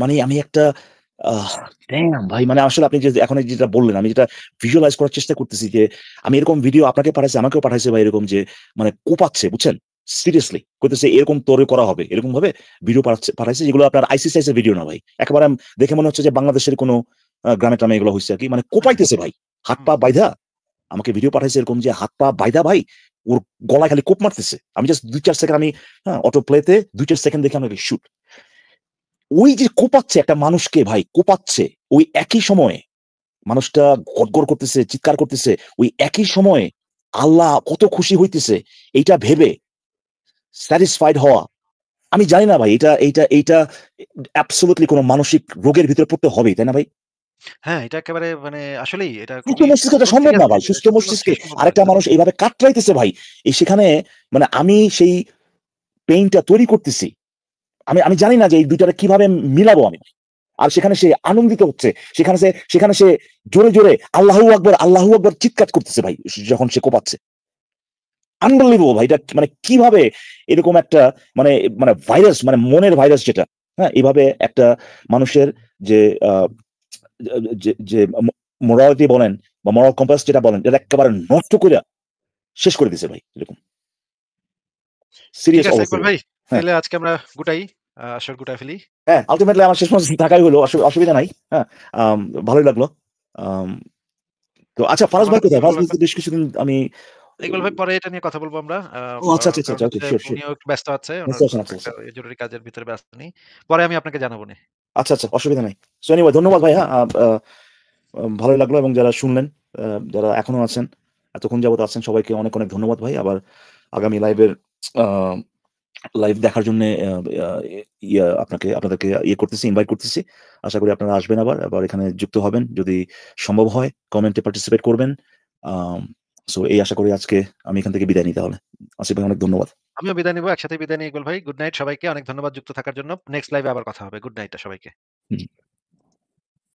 মানে আমি একটা আহ ড্যাম ভাই, মানে আসলে আপনি যে এখন এই যেটা বললেন আমি যেটা ভিজুয়ালাইজ করার চেষ্টা করতেছি যে আমি এরকম ভিডিও আপনাকে পাঠাইছি, আমাকেও পাঠাইছে ভাই, এরকম যে মানে কোপাচ্ছে, বুঝছেন? সিরিয়াসলি কইতেছে এরকম তোরে করা হবে। এরকম ভাবে ভিডিও পাঠাইছে যেগুলো আপনার আইসিসিআইএস এর ভিডিও না ভাই। একেবারে দেখে মনে হচ্ছে যে বাংলাদেশের কোনো গ্রামে-ট্রামে এগুলো হইছে আরকি। মানে কোপাইতেছে ভাই। হাত হুম, পা বাইধা আমাকে ভিডিও পাঠাইছে এরকম যে হাত পা বাইধা ভাই ওর গলায় খালি কোপ মারতেছে। আমি জাস্ট ২-৪ সেকেন্ড আমি অটো প্লেতে ২-৪ সেকেন্ড দেখে আমাকে শুট। ওই যে কোপাচ্ছে একটা মানুষকে ভাই, কোপাচ্ছে। ওই একই সময়ে মানুষটা গড়গড় করতেছে, চিৎকার করতেছে। ওই একই সময়ে আল্লাহ কত খুশি হইতেছে এইটা ভেবে স্যাটিসফাইড হওয়া। আমি জানি না ভাই এইটা অ্যাবসোলিউটলি কোন মানসিক রোগের ভিতরে পড়তে হবেই, তাই না ভাই? হ্যাঁ, এটা একেবারে মানে আসলেই এটা সুস্থ খুবই মস্তিষ্কে এটা সম্ভব সিরিয়াস না ভাই। বিষয়। সুস্থ সুস্থ মস্তিষ্কে মস্তিষ্কে সম্ভব না আরেকটা এটা। মানুষ এইভাবে কাতরাইতেছে ভাই। সেখানে মানে আমি সেই পেইনটা তৈরি করতেছি। আমি জানি না যে এই ২ টারে কিভাবে মিলাবো আমি। আর সেখানে সে আনন্দিত হচ্ছে। সেখানে সে জোরে, জোরে আল্লাহু আকবার চিৎকার করতেছে ভাই যখন সে কোপাচ্ছে। আনবিলিভেবল ভাই, এটা মানে কিভাবে এরকম একটা মানে মানে ভাইরাস, মানে মনের ভাইরাস যেটা, হ্যাঁ? এভাবে একটা মানুষের যে আ যে মোরালিটি বলেন বা মোরাল কম্পাস যেটা বলেন, এটা এক্কেবারে নষ্ট কইরা শেষ করে দিছে ভাই এরকম। ঠিক সিরিয়াস আছে অবস্থা ইকবাল ভাই। ভাই, হ্যাঁ, তাইলে আজকে আমরা গুটাই, আসর গুটায় ফেলি। হ্যাঁ, আল্টিমেটলি আমার শেষ পর্যন্ত থাকাই হলো। অসুবিধা নাই। হ্যাঁ? ভালোই লাগলো। আম তো আচ্ছা, ফারাজ আমারও ভাই খুব কোথায়? ভালো ফারাজ ভাই লাগলো। তো বেশ কিছুদিন আমি ইকবাল ভাই, পরে এটা নিয়ে কথা বলবো আমরা। ও আচ্ছা, আচ্ছা, কারণ আচ্ছা। ওকে, হচ্ছে সিউর, সিউর। উনিও একটু ব্যস্ত আছে। উনার নিশ্চয়ই আসেন, আচ্ছা, একটা আচ্ছা। জরুরি কাজের ভিতরে ব্যস্ত নেই। পরে আমি আপনাকে জানাবো নে। আচ্ছা, আচ্ছা, অসুবিধা নাই। সো এনিওয়ে ধন্যবাদ ভাই, হ্যাঁ? ভালোই লাগলো, এবং যারা শুনলেন, যারা এখনো আছেন, এতক্ষণ যাবত আছেন, সবাইকে অনেক, অনেক ধন্যবাদ ভাই। আবার আগামী আ লাইভ দেখার জন্যে আপনাদেরকে করতেছি, ইনভাইট করতেছি। আশা করি আপনারা আসবেন আবার এখানে যুক্ত হবেন। যদি সম্ভব হয় কমেন্টে পার্টিসিপেট করবেন। আম সো এই আশা করি আজকে আমি এখান থেকে বিদায় নিই তাহলে। আসিফ ভাই অনেক ধন্যবাদ। আমিও বিদায় নিবো। একসাথে বিদায় নিই ইকবাল ভাই। গুড নাইট সবাইকে। অনেক ধন্যবাদ যুক্ত থাকার জন্য। নেক্সট লাইভে আবার কথা হবে। গুড নাইট সবাইকে। হুম।